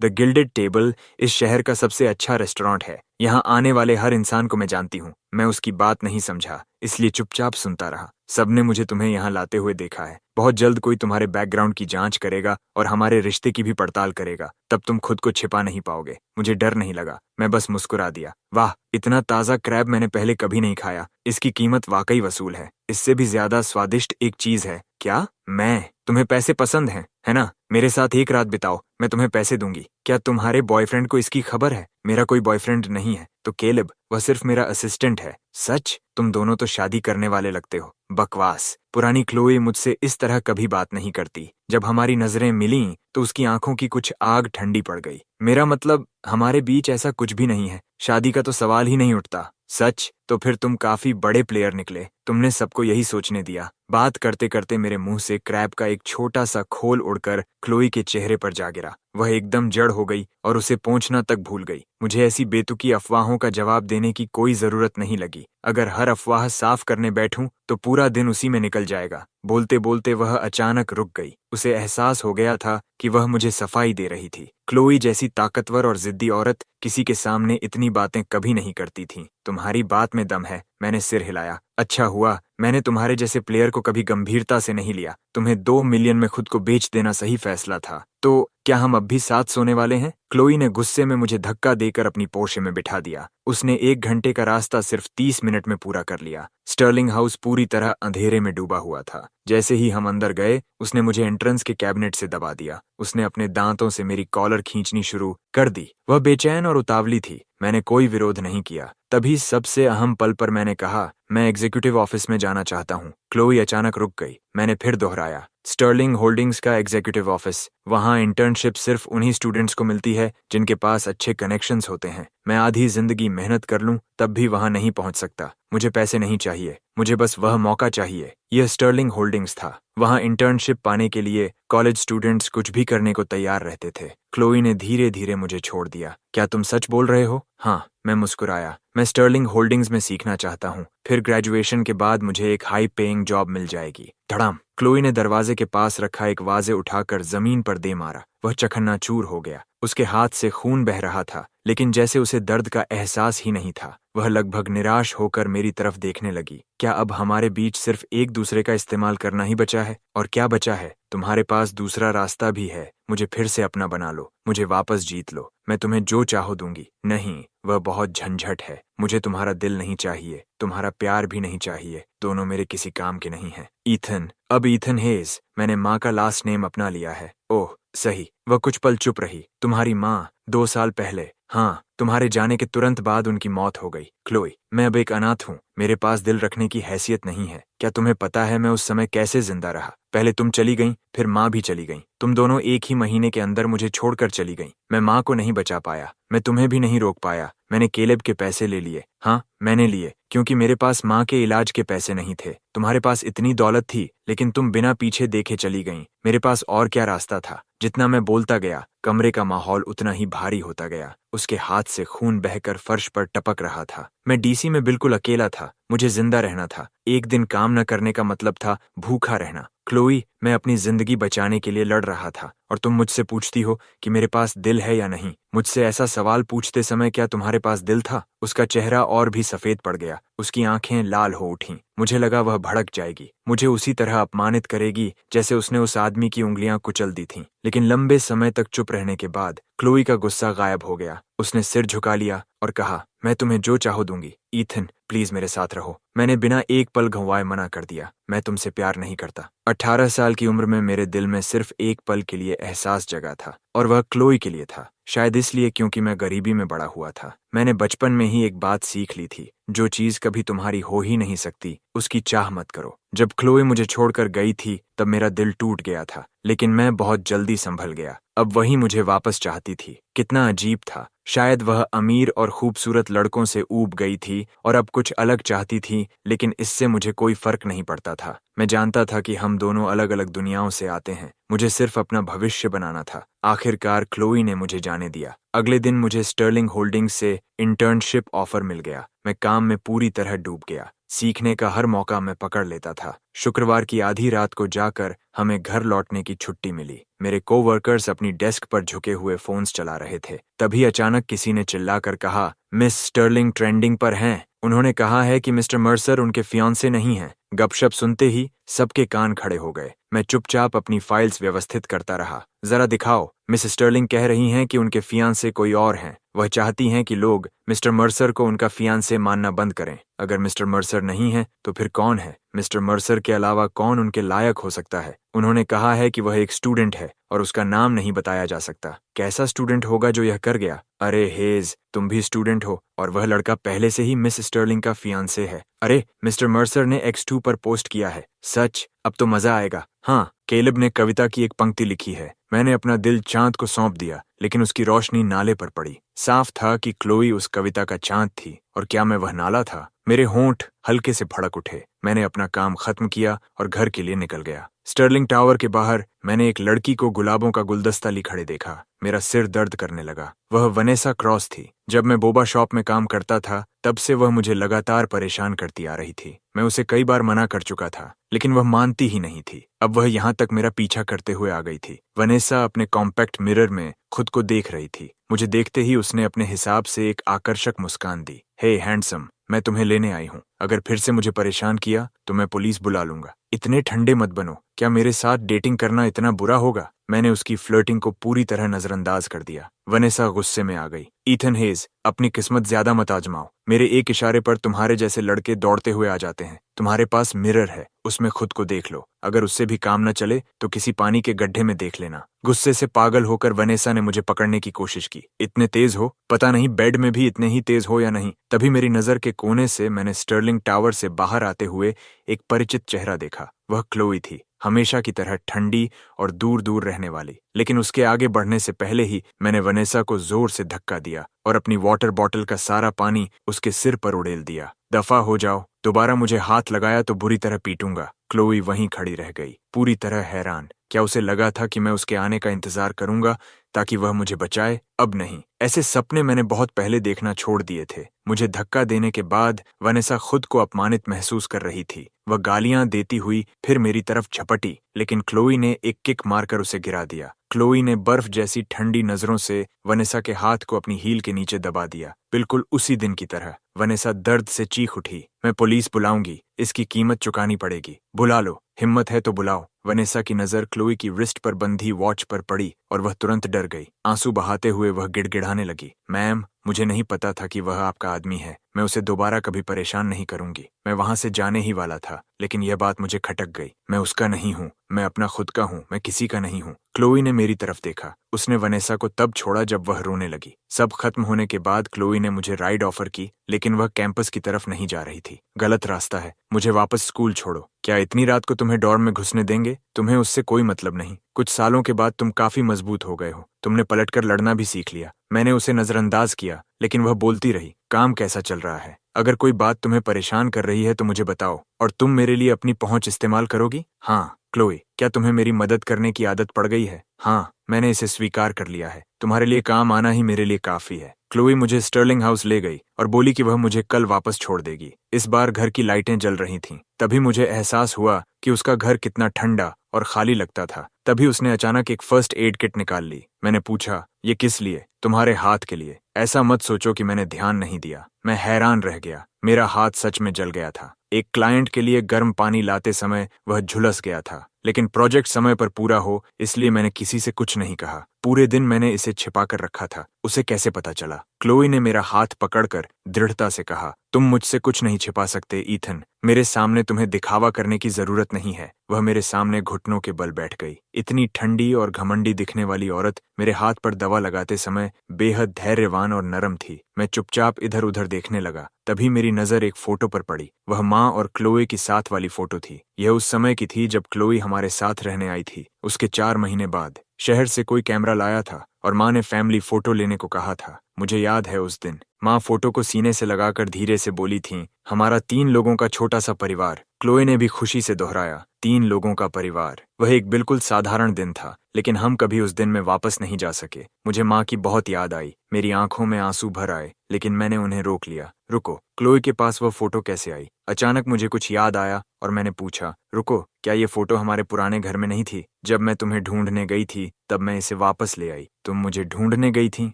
द गिल्डेड टेबल इस शहर का सबसे अच्छा रेस्टोरेंट है। यहाँ आने वाले हर इंसान को मैं जानती हूँ। मैं उसकी बात नहीं समझा, इसलिए चुपचाप सुनता रहा। सबने मुझे तुम्हें यहाँ लाते हुए देखा है। बहुत जल्द कोई तुम्हारे बैकग्राउंड की जांच करेगा और हमारे रिश्ते की भी पड़ताल करेगा। तब तुम खुद को छिपा नहीं पाओगे। मुझे डर नहीं लगा, मैं बस मुस्कुरा दिया। वाह, इतना ताज़ा क्रैब मैंने पहले कभी नहीं खाया। इसकी कीमत वाकई वसूल है। इससे भी ज्यादा स्वादिष्ट एक चीज है। क्या? मैं? तुम्हें पैसे पसंद हैं, है ना? मेरे साथ एक रात बिताओ, मैं तुम्हें पैसे दूंगी। क्या तुम्हारे बॉयफ्रेंड को इसकी खबर है? मेरा कोई बॉयफ्रेंड नहीं है। तो केलेब, वह सिर्फ मेरा असिस्टेंट है। सच? तुम दोनों तो शादी करने वाले लगते हो। बकवास। पुरानी क्लोई मुझसे इस तरह कभी बात नहीं करती। जब हमारी नजरें मिलीं तो उसकी आंखों की कुछ आग ठंडी पड़ गई। मेरा मतलब, हमारे बीच ऐसा कुछ भी नहीं है। शादी का तो सवाल ही नहीं उठता। सच? तो फिर तुम काफी बड़े प्लेयर निकले। तुमने सबको यही सोचने दिया। बात करते करते मेरे मुंह से क्रैब का एक छोटा सा खोल उड़कर क्लोई के चेहरे पर जा गिरा। वह एकदम जड़ हो गई और उसे पोंछना तक भूल गई। मुझे ऐसी बेतुकी अफवाहों का जवाब देने की कोई जरूरत नहीं लगी। अगर हर अफवाह साफ करने बैठूं तो पूरा दिन उसी में निकल जाएगा। बोलते बोलते वह अचानक रुक गई। उसे एहसास हो गया था कि वह मुझे सफाई दे रही थी। क्लोई जैसी ताकतवर और जिद्दी औरत किसी के सामने इतनी बातें कभी नहीं करती थी। तुम्हारी बात में दम है। मैंने सिर हिलाया। अच्छा हुआ मैंने तुम्हारे जैसे प्लेयर को कभी गंभीरता से नहीं लिया। तुम्हें 2 मिलियन में खुद को बेच देना सही फैसला था। तो क्या हम अब भी साथ सोने वाले हैं? क्लोई ने गुस्से में मुझे धक्का देकर अपनी पोर्शे में बिठा दिया। उसने 1 घंटे का रास्ता सिर्फ 30 मिनट में पूरा कर लिया। स्टर्लिंग हाउस पूरी तरह अंधेरे में डूबा हुआ था। जैसे ही हम अंदर गए, उसने मुझे एंट्रेंस के कैबिनेट से दबा दिया। उसने अपने दांतों से मेरी कॉलर खींचनी शुरू कर दी। वह बेचैन और उतावली थी। मैंने कोई विरोध नहीं किया। तभी सबसे अहम पल पर मैंने कहा, मैं एग्जीक्यूटिव ऑफिस में जाना चाहता हूँ। क्लोई अचानक रुक गई। मैंने फिर दोहराया, स्टर्लिंग होल्डिंग्स का एग्जीक्यूटिव ऑफिस। वहाँ इंटर्नशिप सिर्फ उन्हीं स्टूडेंट्स को मिलती है जिनके पास अच्छे कनेक्शंस होते हैं। मैं आधी जिंदगी मेहनत कर लूँ तब भी वहाँ नहीं पहुँच सकता। मुझे पैसे नहीं चाहिए, मुझे बस वह मौका चाहिए। यह स्टर्लिंग होल्डिंग्स था। वहाँ इंटर्नशिप पाने के लिए कॉलेज स्टूडेंट्स कुछ भी करने को तैयार रहते थे। क्लोई ने धीरे धीरे मुझे छोड़ दिया। क्या तुम सच बोल रहे हो? हाँ, मैं मुस्कुराया। मैं स्टर्लिंग होल्डिंग्स में सीखना चाहता हूँ। फिर ग्रेजुएशन के बाद मुझे एक हाई पेइंग जॉब मिल जाएगी। धड़ाम! क्लोई ने दरवाजे के पास रखा एक वाजे उठाकर जमीन पर दे मारा। वह चकन्नाचूर हो गया। उसके हाथ से खून बह रहा था, लेकिन जैसे उसे दर्द का एहसास ही नहीं था। वह लगभग निराश होकर मेरी तरफ देखने लगी। क्या अब हमारे बीच सिर्फ एक दूसरे का इस्तेमाल करना ही बचा है? और क्या बचा है? तुम्हारे पास दूसरा रास्ता भी है। मुझे फिर से अपना बना लो, मुझे वापस जीत लो। मैं तुम्हें जो चाहो दूंगी। नहीं, वह बहुत झंझट है। मुझे तुम्हारा दिल नहीं चाहिए, तुम्हारा प्यार भी नहीं चाहिए। दोनों मेरे किसी काम के नहीं हैं। ईथन, अब ईथन हेज। मैंने माँ का लास्ट नेम अपना लिया है। ओह सही। वह कुछ पल चुप रही। तुम्हारी माँ 2 साल पहले? हाँ, तुम्हारे जाने के तुरंत बाद उनकी मौत हो गई। क्लोई, मैं अब एक अनाथ हूँ। मेरे पास दिल रखने की हैसियत नहीं है। क्या तुम्हें पता है मैं उस समय कैसे जिंदा रहा? पहले तुम चली गई, फिर माँ भी चली गई। तुम दोनों एक ही महीने के अंदर मुझे छोड़कर चली गई। मैं माँ को नहीं बचा पाया, मैं तुम्हें भी नहीं रोक पाया। मैंने केलेब के पैसे ले लिए। हाँ, मैंने लिए, क्योंकि मेरे पास माँ के इलाज के पैसे नहीं थे। तुम्हारे पास इतनी दौलत थी, लेकिन तुम बिना पीछे देखे चली गईं। मेरे पास और क्या रास्ता था? जितना मैं बोलता गया, कमरे का माहौल उतना ही भारी होता गया। उसके हाथ से खून बहकर फर्श पर टपक रहा था। मैं डीसी में बिल्कुल अकेला था। मुझे जिंदा रहना था। एक दिन काम न करने का मतलब था भूखा रहना। क्लोई, मैं अपनी जिंदगी बचाने के लिए लड़ रहा था, और तुम मुझसे पूछती हो कि मेरे पास दिल है या नहीं। मुझसे ऐसा सवाल पूछते समय क्या तुम्हारे पास दिल था? उसका चेहरा और भी सफेद पड़ गया। उसकी आंखें लाल हो उठीं। मुझे लगा वह भड़क जाएगी, मुझे उसी तरह अपमानित करेगी जैसे उसने उस आदमी की उंगलियां कुचल दी थीं। लेकिन लंबे समय तक चुप रहने के बाद क्लोई का गुस्सा गायब हो गया। उसने सिर झुका लिया और कहा, मैं तुम्हें जो चाहो दूंगी। ईथन, प्लीज मेरे साथ रहो। मैंने बिना एक पल गंवाए मना कर दिया। मैं तुमसे प्यार नहीं करता। 18 साल की उम्र में मेरे दिल में सिर्फ एक पल के लिए एहसास जगा था, और वह क्लोई के लिए था। शायद इसलिए क्योंकि मैं गरीबी में बड़ा हुआ था। मैंने बचपन में ही एक बात सीख ली थी, जो चीज कभी तुम्हारी हो ही नहीं सकती, उसकी चाह मत करो। जब क्लोई मुझे छोड़कर गई थी तब मेरा दिल टूट गया था, लेकिन मैं बहुत जल्दी संभल गया। अब वही मुझे वापस चाहती थी। कितना अजीब था। शायद वह अमीर और खूबसूरत लड़कों से ऊब गई थी और अब कुछ अलग चाहती थी, लेकिन इससे मुझे कोई फर्क नहीं पड़ता था। मैं जानता था कि हम दोनों अलग अलग दुनियाओं से आते हैं। मुझे सिर्फ अपना भविष्य बनाना था। आखिरकार क्लोई ने मुझे जाने दिया। अगले दिन मुझे स्टर्लिंग होल्डिंग्स से इंटर्नशिप ऑफर मिल गया। मैं काम में पूरी तरह डूब गया। सीखने का हर मौका मैं पकड़ लेता था। शुक्रवार की आधी रात को जाकर हमें घर लौटने की छुट्टी मिली। मेरे कोवर्कर्स अपनी डेस्क पर झुके हुए फोन्स चला रहे थे। तभी अचानक किसी ने चिल्लाकर कहा, मिस स्टर्लिंग ट्रेंडिंग पर हैं। उन्होंने कहा है कि मिस्टर मर्सर उनके फियांसे नहीं हैं। गपशप सुनते ही सबके कान खड़े हो गए। मैं चुपचाप अपनी फाइल्स व्यवस्थित करता रहा। जरा दिखाओ। मिस स्टर्लिंग कह रही हैं कि उनके फियांसे कोई और हैं। वह चाहती हैं कि लोग मिस्टर मर्सर को उनका फियांसे मानना बंद करें। अगर मिस्टर मर्सर नहीं है तो फिर कौन है? मिस्टर मर्सर के अलावा कौन उनके लायक हो सकता है? उन्होंने कहा है कि वह एक स्टूडेंट है और उसका नाम नहीं बताया जा सकता। कैसा स्टूडेंट होगा जो यह कर गया? अरे हेज, तुम भी स्टूडेंट हो, और वह लड़का पहले से ही मिस स्टर्लिंग का फियांसे है। अरे, मिस्टर मर्सर ने X2 पर पोस्ट किया है। सच? अब तो मजा आएगा। हाँ, केलेब ने कविता की एक पंक्ति लिखी है। मैंने अपना दिल चांद को सौंप दिया, लेकिन उसकी रोशनी नाले पर पड़ी। साफ था कि क्लोई उस कविता का चांद थी, और क्या मैं वह नाला था? मेरे होंठ हल्के से भड़क उठे। मैंने अपना काम खत्म किया और घर के लिए निकल गया। स्टर्लिंग टावर के बाहर मैंने एक लड़की को गुलाबों का गुलदस्ता ली खड़े देखा। मेरा सिर दर्द करने लगा। वह वनेसा क्रॉस थी। जब मैं बोबा शॉप में काम करता था तब से वह मुझे लगातार परेशान करती आ रही थी। मैं उसे कई बार मना कर चुका था, लेकिन वह मानती ही नहीं थी। अब वह यहाँ तक मेरा पीछा करते हुए आ गई थी। वनेसा अपने कॉम्पैक्ट मिरर में खुद को देख रही थी। मुझे देखते ही उसने अपने हिसाब से एक आकर्षक मुस्कान दी। हे हैंडसम, मैं तुम्हें लेने आई हूँ। अगर फिर से मुझे परेशान किया तो मैं पुलिस बुला लूंगा। इतने ठंडे मत बनो। क्या मेरे साथ डेटिंग करना इतना बुरा होगा? मैंने उसकी फ्लर्टिंग को पूरी तरह नजरअंदाज कर दिया। वनेसा गुस्से में आ गई। ईथन हेज, अपनी किस्मत ज्यादा मत आजमाओ। मेरे एक इशारे पर तुम्हारे जैसे लड़के दौड़ते हुए आ जाते हैं। तुम्हारे पास मिरर है, उसमें खुद को देख लो। अगर उससे भी काम न चले तो किसी पानी के गड्ढे में देख लेना। गुस्से से पागल होकर वनेसा ने मुझे पकड़ने की कोशिश की। इतने तेज हो? पता नहीं बेड में भी इतने ही तेज हो या नहीं। तभी मेरी नजर के कोने से मैंने स्टर्लिंग टावर से बाहर आते हुए एक परिचित चेहरा देखा। वह क्लोई थी, हमेशा की तरह ठंडी और दूर दूर रहने वाली। लेकिन उसके आगे बढ़ने से पहले ही मैंने वनेसा को जोर से धक्का दिया और अपनी वाटर बॉटल का सारा पानी उसके सिर पर उड़ेल दिया। दफा हो जाओ, दोबारा मुझे हाथ लगाया तो बुरी तरह पीटूंगा। क्लोई वहीं खड़ी रह गई, पूरी तरह हैरान। क्या उसे लगा था कि मैं उसके आने का इंतजार करूंगा ताकि वह मुझे बचाए? अब नहीं। ऐसे सपने मैंने बहुत पहले देखना छोड़ दिए थे। मुझे धक्का देने के बाद वनेसा खुद को अपमानित महसूस कर रही थी। वह गालियां देती हुई फिर मेरी तरफ झपटी, लेकिन क्लोई ने एक किक मारकर उसे गिरा दिया। क्लोई ने बर्फ जैसी ठंडी नजरों से वनेसा के हाथ को अपनी हील के नीचे दबा दिया, बिल्कुल उसी दिन की तरह। वनेसा दर्द से चीख उठी। मैं पुलिस बुलाऊंगी, इसकी कीमत चुकानी पड़ेगी। बुला लो, हिम्मत है तो बुलाओ। वनेसा की नजर क्लोई की रिस्ट पर बंधी वॉच पर पड़ी और वह तुरंत डर गई। आंसू बहाते हुए वह गिड़गिड़ाने लगी। मैम, मुझे नहीं पता था कि वह आपका आदमी है। मैं उसे दोबारा कभी परेशान नहीं करूंगी। मैं वहां से जाने ही वाला था, लेकिन यह बात मुझे खटक गई। मैं उसका नहीं हूँ, मैं अपना खुद का हूँ, मैं किसी का नहीं हूँ। क्लोई ने मेरी तरफ देखा। उसने वनेसा को तब छोड़ा जब वह रोने लगी। सब खत्म होने के बाद क्लोई ने मुझे राइड ऑफर की, लेकिन वह कैंपस की तरफ नहीं जा रही थी। गलत रास्ता है, मुझे वापस स्कूल छोड़ो। क्या इतनी रात को तुम्हें डॉर्म में घुसने देंगे? तुम्हें उससे कोई मतलब नहीं। कुछ सालों के बाद तुम काफी मजबूत हो गए हो। तुमने पलटकर लड़ना भी सीख लिया। मैंने उसे नजरअंदाज किया, लेकिन वह बोलती रही। काम कैसा चल रहा है? अगर कोई बात तुम्हें परेशान कर रही है तो मुझे बताओ, और तुम मेरे लिए अपनी पहुंच इस्तेमाल करोगी? हाँ। क्लोई, क्या तुम्हें मेरी मदद करने की आदत पड़ गई है? हाँ, मैंने इसे स्वीकार कर लिया है। तुम्हारे लिए काम आना ही मेरे लिए काफी है। क्लोई मुझे स्टर्लिंग हाउस ले गई और बोली कि वह मुझे कल वापस छोड़ देगी। इस बार घर की लाइटें जल रही थीं। तभी मुझे एहसास हुआ कि उसका घर कितना ठंडा और खाली लगता था। तभी उसने अचानक एक फर्स्ट एड किट निकाल ली। मैंने पूछा, ये किस लिए? तुम्हारे हाथ के लिए। ऐसा मत सोचो कि मैंने ध्यान नहीं दिया। मैं हैरान रह गया। मेरा हाथ सच में जल गया था। एक क्लाइंट के लिए गर्म पानी लाते समय वह झुलस गया था, लेकिन प्रोजेक्ट समय पर पूरा हो इसलिए मैंने किसी से कुछ नहीं कहा। पूरे दिन मैंने इसे छिपा कर रखा था। उसे कैसे पता चला? क्लोई ने मेरा हाथ पकड़कर दृढ़ता से कहा, तुम मुझसे कुछ नहीं छिपा सकते ईथन। मेरे सामने तुम्हें दिखावा करने की जरूरत नहीं है। वह मेरे सामने घुटनों के बल बैठ गई। इतनी ठंडी और घमंडी दिखने वाली औरत मेरे हाथ पर दवा लगाते समय बेहद धैर्यवान और नरम थी। मैं चुपचाप इधर उधर देखने लगा। तभी मेरी नजर एक फोटो पर पड़ी। वह माँ और क्लोई की साथ वाली फोटो थी। यह उस समय की थी जब क्लोई हमारे साथ रहने आई थी। उसके 4 महीने बाद शहर से कोई कैमरा लाया था और माँ ने फैमिली फोटो लेने को कहा था। मुझे याद है उस दिन माँ फोटो को सीने से लगाकर धीरे से बोली थी, हमारा 3 लोगों का छोटा सा परिवार। क्लोई ने भी खुशी से दोहराया, 3 लोगों का परिवार। वह एक बिल्कुल साधारण दिन था, लेकिन हम कभी उस दिन में वापस नहीं जा सके। मुझे माँ की बहुत याद आई। मेरी आंखों में आंसू भर आए, लेकिन मैंने उन्हें रोक लिया। रुको, क्लोई के पास वह फोटो कैसे आई? अचानक मुझे कुछ याद आया और मैंने पूछा, रुको, क्या ये फोटो हमारे पुराने घर में नहीं थी? जब मैं तुम्हें ढूंढने गई थी तब मैं इसे वापस ले आई। तुम मुझे ढूंढने गई थी?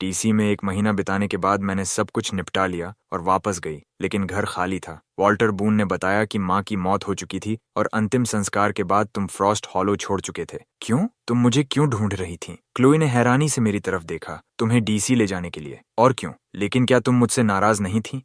टीसी में 1 महीना बिताने के बाद मैंने सब कुछ निपटा लिया और वापस गई, लेकिन घर खाली था। वॉल्टर बून ने बताया कि माँ की मौत हो चुकी थी और अंतिम संस्कार के बाद तुम फ्रॉस्ट हॉलो छोड़ चुके थे। क्यों? तुम मुझे क्यों ढूंढ रही थी? क्लोई ने हैरानी से मेरी तरफ देखा। तुम्हें डीसी ले जाने के लिए। और क्यों? लेकिन क्या तुम मुझसे नाराज नहीं थी?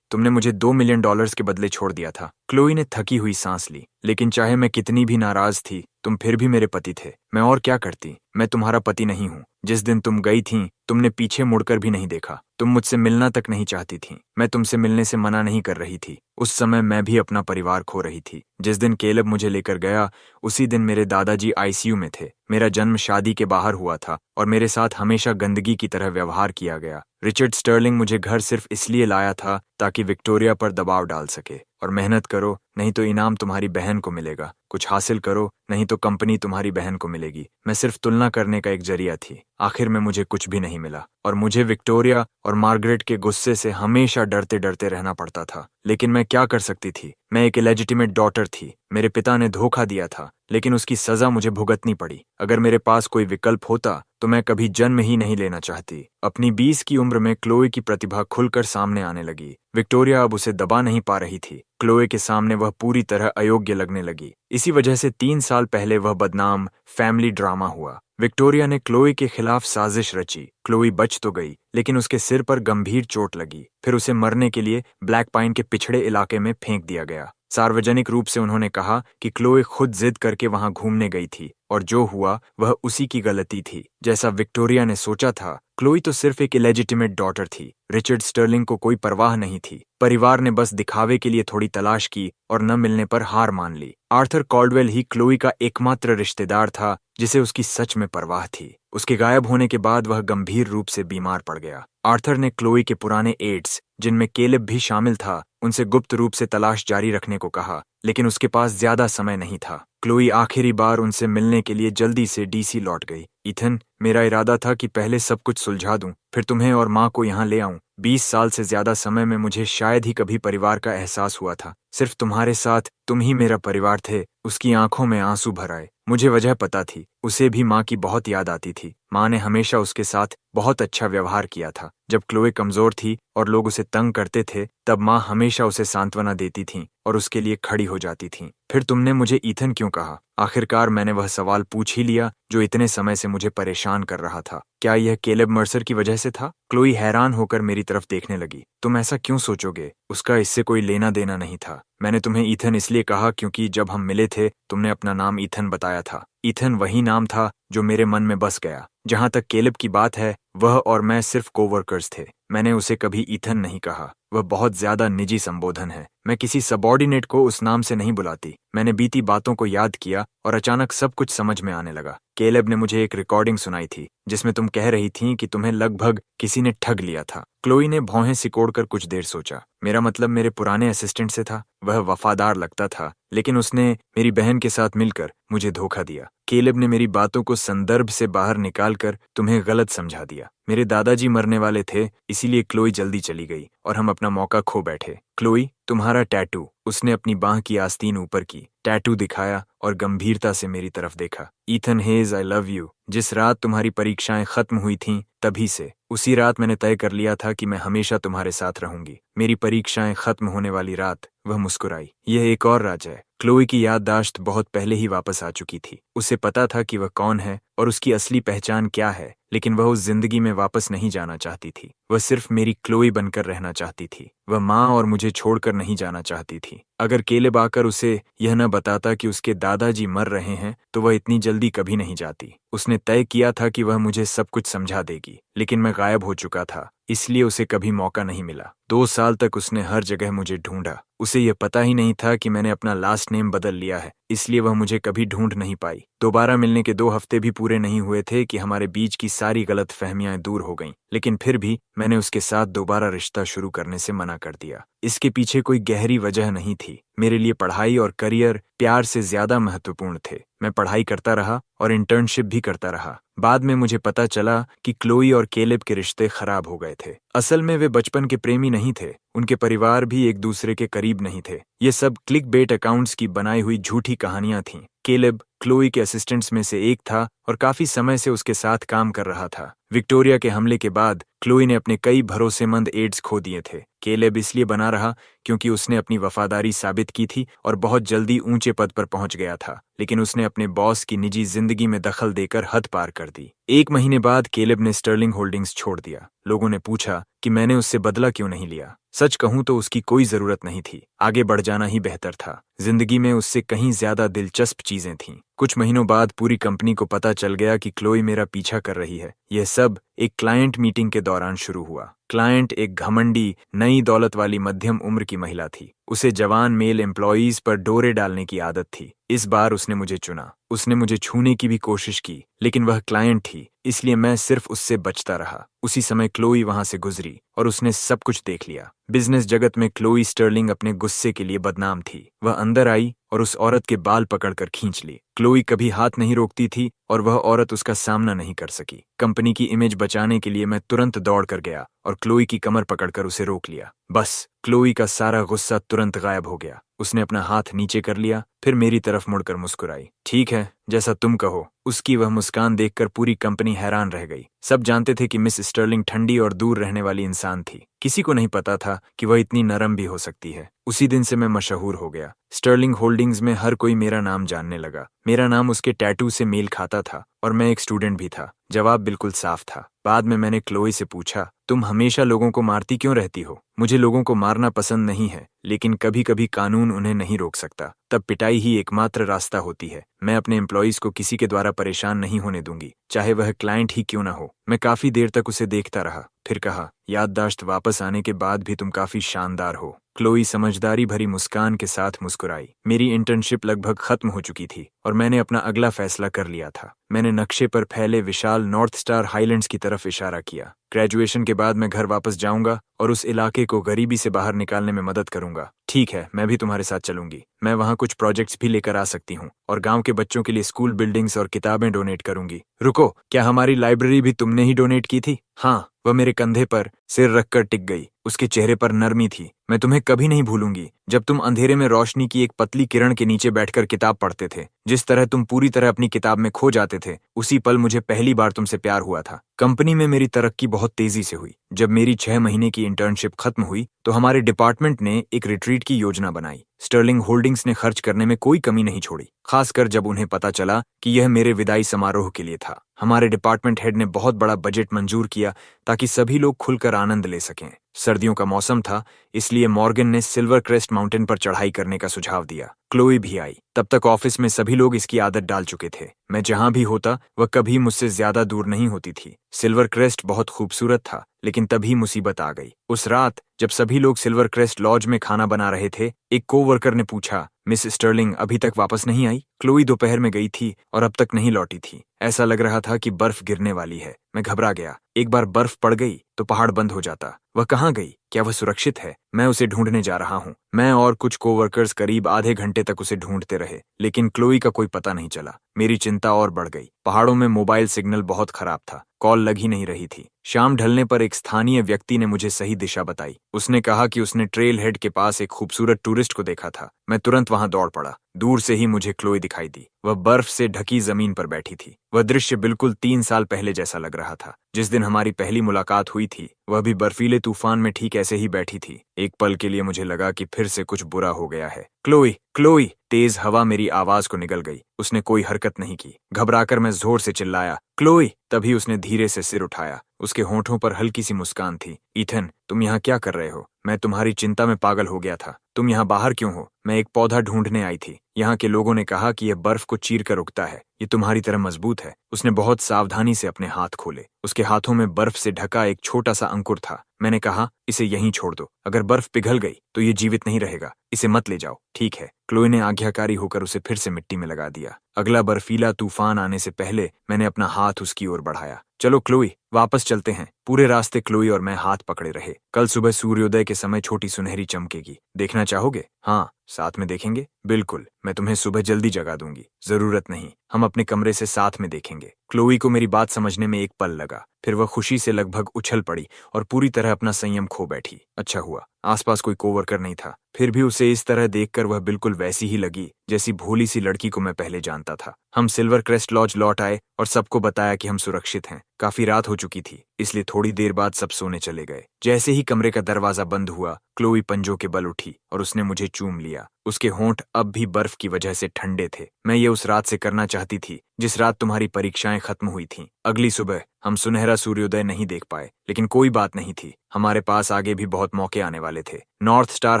तुमने मुझे $2 मिलियन के बदले छोड़ दिया था। क्लोई ने थकी हुई सांस ली। लेकिन चाहे मैं कितनी भी नाराज थी, तुम फिर भी मेरे पति थे। मैं और क्या करती? मैं तुम्हारा पति नहीं हूँ। जिस दिन तुम गई थी तुमने पीछे मुड़कर भी नहीं देखा। तुम मुझसे मिलना तक नहीं चाहती थी। मैं तुमसे मिलने से मना नहीं कर रही थी। उस समय मैं भी अपना परिवार खो रही थी। जिस दिन केलब मुझे लेकर गया उसी दिन मेरे दादाजी आईसीयू में थे। मेरा जन्म शादी के बाहर हुआ था और मेरे साथ हमेशा गंदगी की तरह व्यवहार किया गया। रिचर्ड स्टर्लिंग मुझे घर सिर्फ इसलिए लाया था ताकि विक्टोरिया पर दबाव डाल सके। और मेहनत करो नहीं तो इनाम तुम्हारी बहन को मिलेगा। कुछ हासिल करो नहीं तो कंपनी तुम्हारी बहन को मिलेगी। मैं सिर्फ तुलना करने का एक जरिया थी। आखिर में मुझे कुछ भी नहीं मिला और मुझे विक्टोरिया और मार्गरेट के गुस्से से हमेशा डरते डरते रहना पड़ता था। लेकिन मैं क्या कर सकती थी? मैं एक इलेजिटिमेट डॉटर थी। मेरे पिता ने धोखा दिया था, लेकिन उसकी सजा मुझे भुगतनी पड़ी। अगर मेरे पास कोई विकल्प होता तो मैं कभी जन्म ही नहीं लेना चाहती। अपनी 20 की उम्र में क्लोई की प्रतिभा खुलकर सामने आने लगी। विक्टोरिया अब उसे दबा नहीं पा रही थी। क्लोई के सामने वह पूरी तरह अयोग्य लगने लगी। इसी वजह से 3 साल पहले वह बदनाम फैमिली ड्रामा हुआ। विक्टोरिया ने क्लोई के खिलाफ साजिश रची। क्लोई बच तो गई, लेकिन उसके सिर पर गंभीर चोट लगी। फिर उसे मरने के लिए ब्लैक पाइन के पिछड़े इलाके में फेंक दिया गया। सार्वजनिक रूप से उन्होंने कहा कि क्लोई खुद जिद करके वहां घूमने गई थी और जो हुआ वह उसी की गलती थी। जैसा विक्टोरिया ने सोचा था, क्लोई तो सिर्फ एक इलेजिटिमेट डॉटर थी। रिचर्ड स्टर्लिंग को कोई परवाह नहीं थी। परिवार ने बस दिखावे के लिए थोड़ी तलाश की और न मिलने पर हार मान ली। आर्थर कॉल्डवेल ही क्लोई का एकमात्र रिश्तेदार था जिसे उसकी सच में परवाह थी। उसके गायब होने के बाद वह गंभीर रूप से बीमार पड़ गया। आर्थर ने क्लोई के पुराने एड्स, जिनमें केलेब भी शामिल था, उनसे गुप्त रूप से तलाश जारी रखने को कहा, लेकिन उसके पास ज्यादा समय नहीं था। क्लोई आखिरी बार उनसे मिलने के लिए जल्दी से डीसी लौट गई। ईथन, मेरा इरादा था कि पहले सब कुछ सुलझा दूं, फिर तुम्हें और माँ को यहाँ ले आऊं। 20 साल से ज्यादा समय में मुझे शायद ही कभी परिवार का एहसास हुआ था। सिर्फ तुम्हारे साथ तुम ही मेरा परिवार थे। उसकी आंखों में आंसू भर आए। मुझे वजह पता थी, उसे भी माँ की बहुत याद आती थी। माँ ने हमेशा उसके साथ बहुत अच्छा व्यवहार किया था। जब क्लोई कमजोर थी और लोग उसे तंग करते थे, तब माँ हमेशा उसे सांत्वना देती थी और उसके लिए खड़ी हो जाती थी। फिर तुमने मुझे ईथन क्यों कहा? आखिरकार मैंने वह सवाल पूछ ही लिया जो इतने समय से मुझे परेशान कर रहा था। क्या यह केलेब मर्सर की वजह से था? क्लोई हैरान होकर मेरी तरफ देखने लगी। तुम ऐसा क्यों सोचोगे? उसका इससे कोई लेना देना नहीं था। मैंने तुम्हें ईथन इसलिए कहा क्योंकि जब हम मिले थे तुमने अपना नाम ईथन बताया था। ईथन वही नाम था जो मेरे मन में बस गया। जहां तक केलेब की बात है, वह और मैं सिर्फ कोवर्कर्स थे। मैंने उसे कभी ईथन नहीं कहा। वह बहुत ज्यादा निजी संबोधन है। मैं किसी सबॉर्डिनेट को उस नाम से नहीं बुलाती। मैंने बीती बातों को याद किया और अचानक सब कुछ समझ में आने लगा। केलेब ने मुझे एक रिकॉर्डिंग सुनाई थी जिसमें तुम कह रही थी कि तुम्हें लगभग किसी ने ठग लिया था। क्लोई ने भौहें सिकोड़कर कुछ देर सोचा। मेरा मतलब मेरे पुराने असिस्टेंट से था। वह वफादार लगता था, लेकिन उसने मेरी बहन के साथ मिलकर मुझे धोखा दिया। केलेब ने मेरी बातों को संदर्भ से बाहर निकालकर तुम्हें गलत समझा दिया। मेरे दादाजी मरने वाले थे, इसीलिए क्लोई जल्दी चली गई और हम अपना मौका खो बैठे। क्लोई, तुम्हारा टैटू। उसने अपनी बांह की आस्तीन ऊपर की, टैटू दिखाया और गंभीरता से मेरी तरफ देखा। Ethan hedge, I love you. जिस रात तुम्हारी परीक्षाएं खत्म हुई थीं, तभी से उसी रात मैंने तय कर लिया था कि मैं हमेशा तुम्हारे साथ रहूंगी। मेरी परीक्षाएं खत्म होने वाली रात वह मुस्कुराई। यह एक और राज है। क्लोई की याददाश्त बहुत पहले ही वापस आ चुकी थी। उसे पता था कि वह कौन है और उसकी असली पहचान क्या है, लेकिन वह उस जिंदगी में वापस नहीं जाना चाहती थी। वह सिर्फ मेरी क्लोई बनकर रहना चाहती थी। वह माँ और मुझे छोड़कर नहीं जाना चाहती थी। अगर केलेब आकर उसे यह न बताता कि उसके दादाजी मर रहे हैं, तो वह इतनी जल्दी कभी नहीं जाती। उसने तय किया था कि वह मुझे सब कुछ समझा देगी, लेकिन मैं गायब हो चुका था, इसलिए उसे कभी मौका नहीं मिला। 2 साल तक उसने हर जगह मुझे ढूंढा। उसे यह पता ही नहीं था कि मैंने अपना लास्ट नेम बदल लिया है, इसलिए वह मुझे कभी ढूंढ नहीं पाई। दोबारा मिलने के 2 हफ्ते भी पूरे नहीं हुए थे कि हमारे बीच की सारी गलतफहमियां दूर हो गईं, लेकिन फिर भी मैंने उसके साथ दोबारा रिश्ता शुरू करने से मना कर दिया। इसके पीछे कोई गहरी वजह नहीं थी। मेरे लिए पढ़ाई और करियर प्यार से ज्यादा महत्वपूर्ण थे। मैं पढ़ाई करता रहा और इंटर्नशिप भी करता रहा। बाद में मुझे पता चला कि क्लोई और केलेब के रिश्ते खराब हो गए थे। असल में वे बचपन के प्रेमी नहीं थे। उनके परिवार भी एक दूसरे के करीब नहीं थे। ये सब क्लिक बेट अकाउंट्स की बनाई हुई झूठी कहानियां थीं। केलेब क्लोई के असिस्टेंट्स में से एक था और काफी समय से उसके साथ काम कर रहा था। विक्टोरिया के हमले के बाद क्लोई ने अपने कई भरोसेमंद एड्स खो दिए थे। केलेब इसलिए बना रहा क्योंकि उसने अपनी वफादारी साबित की थी और बहुत जल्दी ऊंचे पद पर पहुंच गया था, लेकिन उसने अपने बॉस की निजी जिंदगी में दखल देकर हद पार कर दी। 1 महीने बाद केलेब ने स्टर्लिंग होल्डिंग्स छोड़ दिया। लोगों ने पूछा कि मैंने उससे बदला क्यों नहीं लिया। सच कहूं तो उसकी कोई जरूरत नहीं थी। आगे बढ़ जाना ही बेहतर था। जिंदगी में उससे कहीं ज्यादा दिलचस्प चीजें थीं। कुछ महीनों बाद पूरी कंपनी को पता चल गया कि क्लोई मेरा पीछा कर रही है। यह सब एक क्लाइंट मीटिंग के दौरान शुरू हुआ। क्लाइंट एक घमंडी, नई दौलत वाली मध्यम उम्र की महिला थी। उसे जवान मेल एम्प्लॉयज पर डोरे डालने की आदत थी। इस बार उसने मुझे चुना। उसने मुझे छूने की भी कोशिश की, लेकिन वह क्लाइंट थी, इसलिए मैं सिर्फ उससे बचता रहा। उसी समय क्लोई वहां से गुजरी और उसने सब कुछ देख लिया। बिजनेस जगत में क्लोई स्टर्लिंग अपने गुस्से के लिए बदनाम थी। वह अंदर आई और उस औरत के बाल पकड़कर खींच ली। क्लोई कभी हाथ नहीं रोकती थी और वह औरत उसका सामना नहीं कर सकी। कंपनी की इमेज बचाने के लिए मैं तुरंत दौड़ कर गया और क्लोई की कमर पकड़कर उसे रोक लिया। बस क्लोई का सारा गुस्सा तुरंत गायब हो गया। उसने अपना हाथ नीचे कर लिया, फिर मेरी तरफ मुड़कर मुस्कुराई। ठीक है, जैसा तुम कहो। उसकी वह मुस्कान देखकर पूरी कंपनी हैरान रह गई। सब जानते थे कि मिस स्टर्लिंग ठंडी और दूर रहने वाली इंसान थी। किसी को नहीं पता था कि वह इतनी नरम भी हो सकती है। उसी दिन से मैं मशहूर हो गया। स्टर्लिंग होल्डिंग्स में हर कोई मेरा नाम जानने लगा। मेरा नाम उसके टैटू से मेल खाता था और मैं एक स्टूडेंट भी था। जवाब बिल्कुल साफ था। बाद में मैंने क्लोई से पूछा, तुम हमेशा लोगों को मारती क्यों रहती हो? मुझे लोगों को मारना पसंद नहीं है, लेकिन कभी कभी कानून उन्हें नहीं रोक सकता। तब पिटाई ही एकमात्र रास्ता होती है। मैं अपने एम्प्लॉइज को किसी के द्वारा परेशान नहीं होने दूंगी, चाहे वह क्लाइंट ही क्यों ना हो। मैं काफी देर तक उसे देखता रहा, फिर कहा, याददाश्त वापस आने के बाद भी तुम काफी शानदार हो। क्लोई समझदारी भरी मुस्कान के साथ मुस्कुराई। मेरी इंटर्नशिप लगभग खत्म हो चुकी थी और मैंने अपना अगला फैसला कर लिया था। मैंने नक्शे पर फैले विशाल नॉर्थ स्टार हाईलैंड्स की तरफ इशारा किया। ग्रेजुएशन के बाद मैं घर वापस जाऊंगा और उस इलाके को गरीबी से बाहर निकालने में मदद करूंगा। ठीक है, मैं भी तुम्हारे साथ चलूंगी। मैं वहां कुछ प्रोजेक्ट्स भी लेकर आ सकती हूँ और गांव के बच्चों के लिए स्कूल बिल्डिंग्स और किताबें डोनेट करूंगी। रुको, क्या हमारी लाइब्रेरी भी तुमने ही डोनेट की थी? हाँ। वह मेरे कंधे पर सिर रखकर टिक गई। उसके चेहरे पर नरमी थी। मैं तुम्हें कभी नहीं भूलूंगी जब तुम अंधेरे में रोशनी की एक पतली किरण के नीचे बैठकर किताब पढ़ते थे। जिस तरह तुम पूरी तरह अपनी किताब में खो जाते थे, उसी पल मुझे पहली बार तुमसे प्यार हुआ था। कंपनी में मेरी तरक्की बहुत तेजी से हुई। जब मेरी 6 महीने की इंटर्नशिप खत्म हुई तो हमारे डिपार्टमेंट ने एक रिट्रीट की योजना बनाई। स्टर्लिंग होल्डिंग्स ने खर्च करने में कोई कमी नहीं छोड़ी, खासकर जब उन्हें पता चला कि यह मेरे विदाई समारोह के लिए था। हमारे डिपार्टमेंट हेड ने बहुत बड़ा बजट मंजूर किया ताकि सभी लोग खुलकर आनंद ले सकें। सर्दियों का मौसम था, इसलिए मॉर्गन ने सिल्वर क्रेस्ट माउंटेन पर चढ़ाई करने का सुझाव दिया। क्लोई भी आई। तब तक ऑफिस में सभी लोग इसकी आदत डाल चुके थे। मैं जहां भी होता वह कभी मुझसे ज्यादा दूर नहीं होती थी। सिल्वर क्रेस्ट बहुत खूबसूरत था, लेकिन तभी मुसीबत आ गई। उस रात जब सभी लोग सिल्वर क्रेस्ट लॉज में खाना बना रहे थे, एक कोवर्कर ने पूछा, मिस स्टर्लिंग अभी तक वापस नहीं आई? क्लोई दोपहर में गई थी और अब तक नहीं लौटी थी। ऐसा लग रहा था कि बर्फ गिरने वाली है। मैं घबरा गया। एक बार बर्फ पड़ गई तो पहाड़ बंद हो जाता। वह कहाँ गई? क्या वह सुरक्षित है? मैं उसे ढूंढने जा रहा हूँ। मैं और कुछ कोवर्कर्स करीब आधे घंटे तक उसे ढूंढते रहे, लेकिन क्लोई का कोई पता नहीं चला। मेरी चिंता और बढ़ गई। पहाड़ों में मोबाइल सिग्नल बहुत खराब था, कॉल लग ही नहीं रही थी। शाम ढलने पर एक स्थानीय व्यक्ति ने मुझे सही दिशा बताई। उसने कहा कि उसने ट्रेल हेड के पास एक खूबसूरत टूरिस्ट को देखा था। मैं तुरंत वहां दौड़ पड़ा। दूर से ही मुझे क्लोई दिखाई दी। वह बर्फ से ढकी जमीन पर बैठी थी। वह दृश्य बिल्कुल 3 साल पहले जैसा लग रहा था। जिस दिन हमारी पहली मुलाकात हुई थी, वह भी बर्फीले तूफान में ठीक ऐसे ही बैठी थी। एक पल के लिए मुझे लगा कि फिर से कुछ बुरा हो गया है। Chloe, Chloe! तेज हवा मेरी आवाज को निगल गई। उसने कोई हरकत नहीं की। घबराकर मैं जोर से चिल्लाया, क्लोई! तभी उसने धीरे से सिर उठाया। उसके होठों पर हल्की सी मुस्कान थी। ईथन, तुम यहाँ क्या कर रहे हो? मैं तुम्हारी चिंता में पागल हो गया था। तुम यहाँ बाहर क्यों हो? मैं एक पौधा ढूंढने आई थी। यहाँ के लोगों ने कहा कि यह बर्फ को चीर कर उगता है। ये तुम्हारी तरह मजबूत है। उसने बहुत सावधानी से अपने हाथ खोले। उसके हाथों में बर्फ से ढका एक छोटा सा अंकुर था। मैंने कहा, इसे यहीं छोड़ दो। अगर बर्फ पिघल गई तो ये जीवित नहीं रहेगा। इसे मत ले जाओ। ठीक है। क्लोई ने आज्ञाकारी होकर उसे फिर से मिट्टी में लगा दिया। अगला बर्फीला तूफान आने से पहले मैंने अपना हाथ उसकी ओर बढ़ाया। चलो क्लोई, वापस चलते हैं। पूरे रास्ते क्लोई और मैं हाथ पकड़े रहे। कल सुबह सूर्योदय के समय छोटी सुनहरी चमकेगी। देखना चाहोगे? हाँ, साथ में देखेंगे। बिल्कुल, मैं तुम्हें सुबह जल्दी जगा दूंगी। जरूरत नहीं, हम अपने कमरे से साथ में देखेंगे। क्लोई को मेरी बात समझने में एक पल लगा। फिर वह खुशी से लगभग उछल पड़ी और पूरी तरह अपना संयम खो बैठी। अच्छा हुआ आसपास कोई कोवर्कर नहीं था। फिर भी उसे इस तरह देखकर वह बिल्कुल वैसी ही लगी जैसी भोली सी लड़की को मैं पहले जानता था। हम सिल्वर क्रेस्ट लॉज लौट आए और सबको बताया कि हम सुरक्षित हैं। काफी रात हो चुकी थी, इसलिए थोड़ी देर बाद सब सोने चले गए। जैसे ही कमरे का दरवाजा बंद हुआ, क्लोई पंजों के बल उठी और उसने मुझे चूम लिया। उसके होंठ अब भी बर्फ की वजह से ठंडे थे। मैं ये उस रात से करना चाहती थी जिस रात तुम्हारी परीक्षाएं खत्म हुई थीं। अगली सुबह हम सुनहरा सूर्योदय नहीं देख पाए, लेकिन कोई बात नहीं थी। हमारे पास आगे भी बहुत मौके आने वाले थे। नॉर्थ स्टार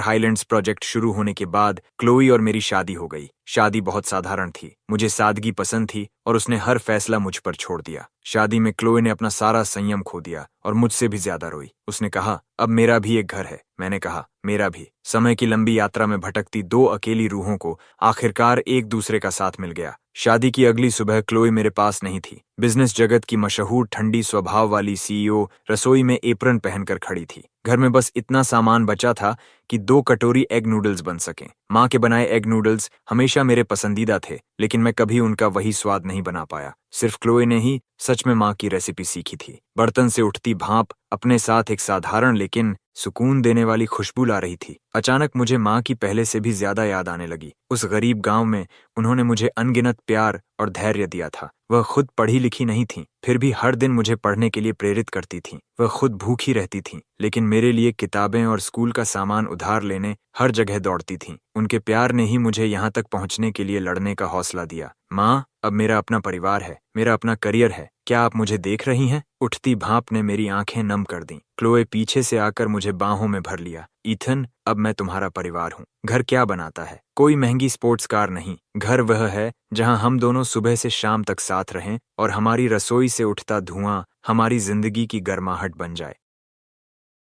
हाईलैंड्स प्रोजेक्ट शुरू होने के बाद क्लोई और मेरी शादी हो गई। शादी बहुत साधारण थी। मुझे सादगी पसंद थी और उसने हर फैसला मुझ पर छोड़ दिया। शादी में क्लोई ने अपना सारा संयम खो दिया और मुझसे भी ज्यादा रोई। उसने कहा, अब मेरा भी एक घर है। मैंने कहा, मेरा भी। समय की लंबी यात्रा में भटकती 2 अकेली रूहों को आखिरकार एक दूसरे का साथ मिल गया। शादी की अगली सुबह क्लोई मेरे पास नहीं थी। बिजनेस जगत की मशहूर ठंडी स्वभाव वाली सीईओ रसोई में एप्रन पहनकर खड़ी थी। घर में बस इतना सामान बचा था कि 2 कटोरी एग नूडल्स बन सकें। माँ के बनाए एग नूडल्स हमेशा मेरे पसंदीदा थे, लेकिन मैं कभी उनका वही स्वाद नहीं बना पाया। सिर्फ क्लोई ने ही सच में माँ की रेसिपी सीखी थी। बर्तन से उठती भाप अपने साथ एक साधारण लेकिन सुकून देने वाली खुशबू ला रही थी। अचानक मुझे माँ की पहले से भी ज्यादा याद आने लगी। उस गरीब गांव में उन्होंने मुझे अनगिनत प्यार और धैर्य दिया था। वह खुद पढ़ी लिखी नहीं थी, फिर भी हर दिन मुझे पढ़ने के लिए प्रेरित करती थीं। वह खुद भूखी रहती थीं, लेकिन मेरे लिए किताबें और स्कूल का सामान उधार लेने हर जगह दौड़ती थीं। उनके प्यार ने ही मुझे यहाँ तक पहुँचने के लिए लड़ने का हौसला दिया। माँ, अब मेरा अपना परिवार है, मेरा अपना करियर है। क्या आप मुझे देख रही हैं? उठती भाप ने मेरी आंखें नम कर दी। क्लोए पीछे से आकर मुझे बाहों में भर लिया। ईथन, अब मैं तुम्हारा परिवार हूँ। घर क्या बनाता है? कोई महंगी स्पोर्ट्स कार नहीं। घर वह है जहाँ हम दोनों सुबह से शाम तक साथ रहें और हमारी रसोई से उठता धुआं हमारी जिंदगी की गर्माहट बन जाए।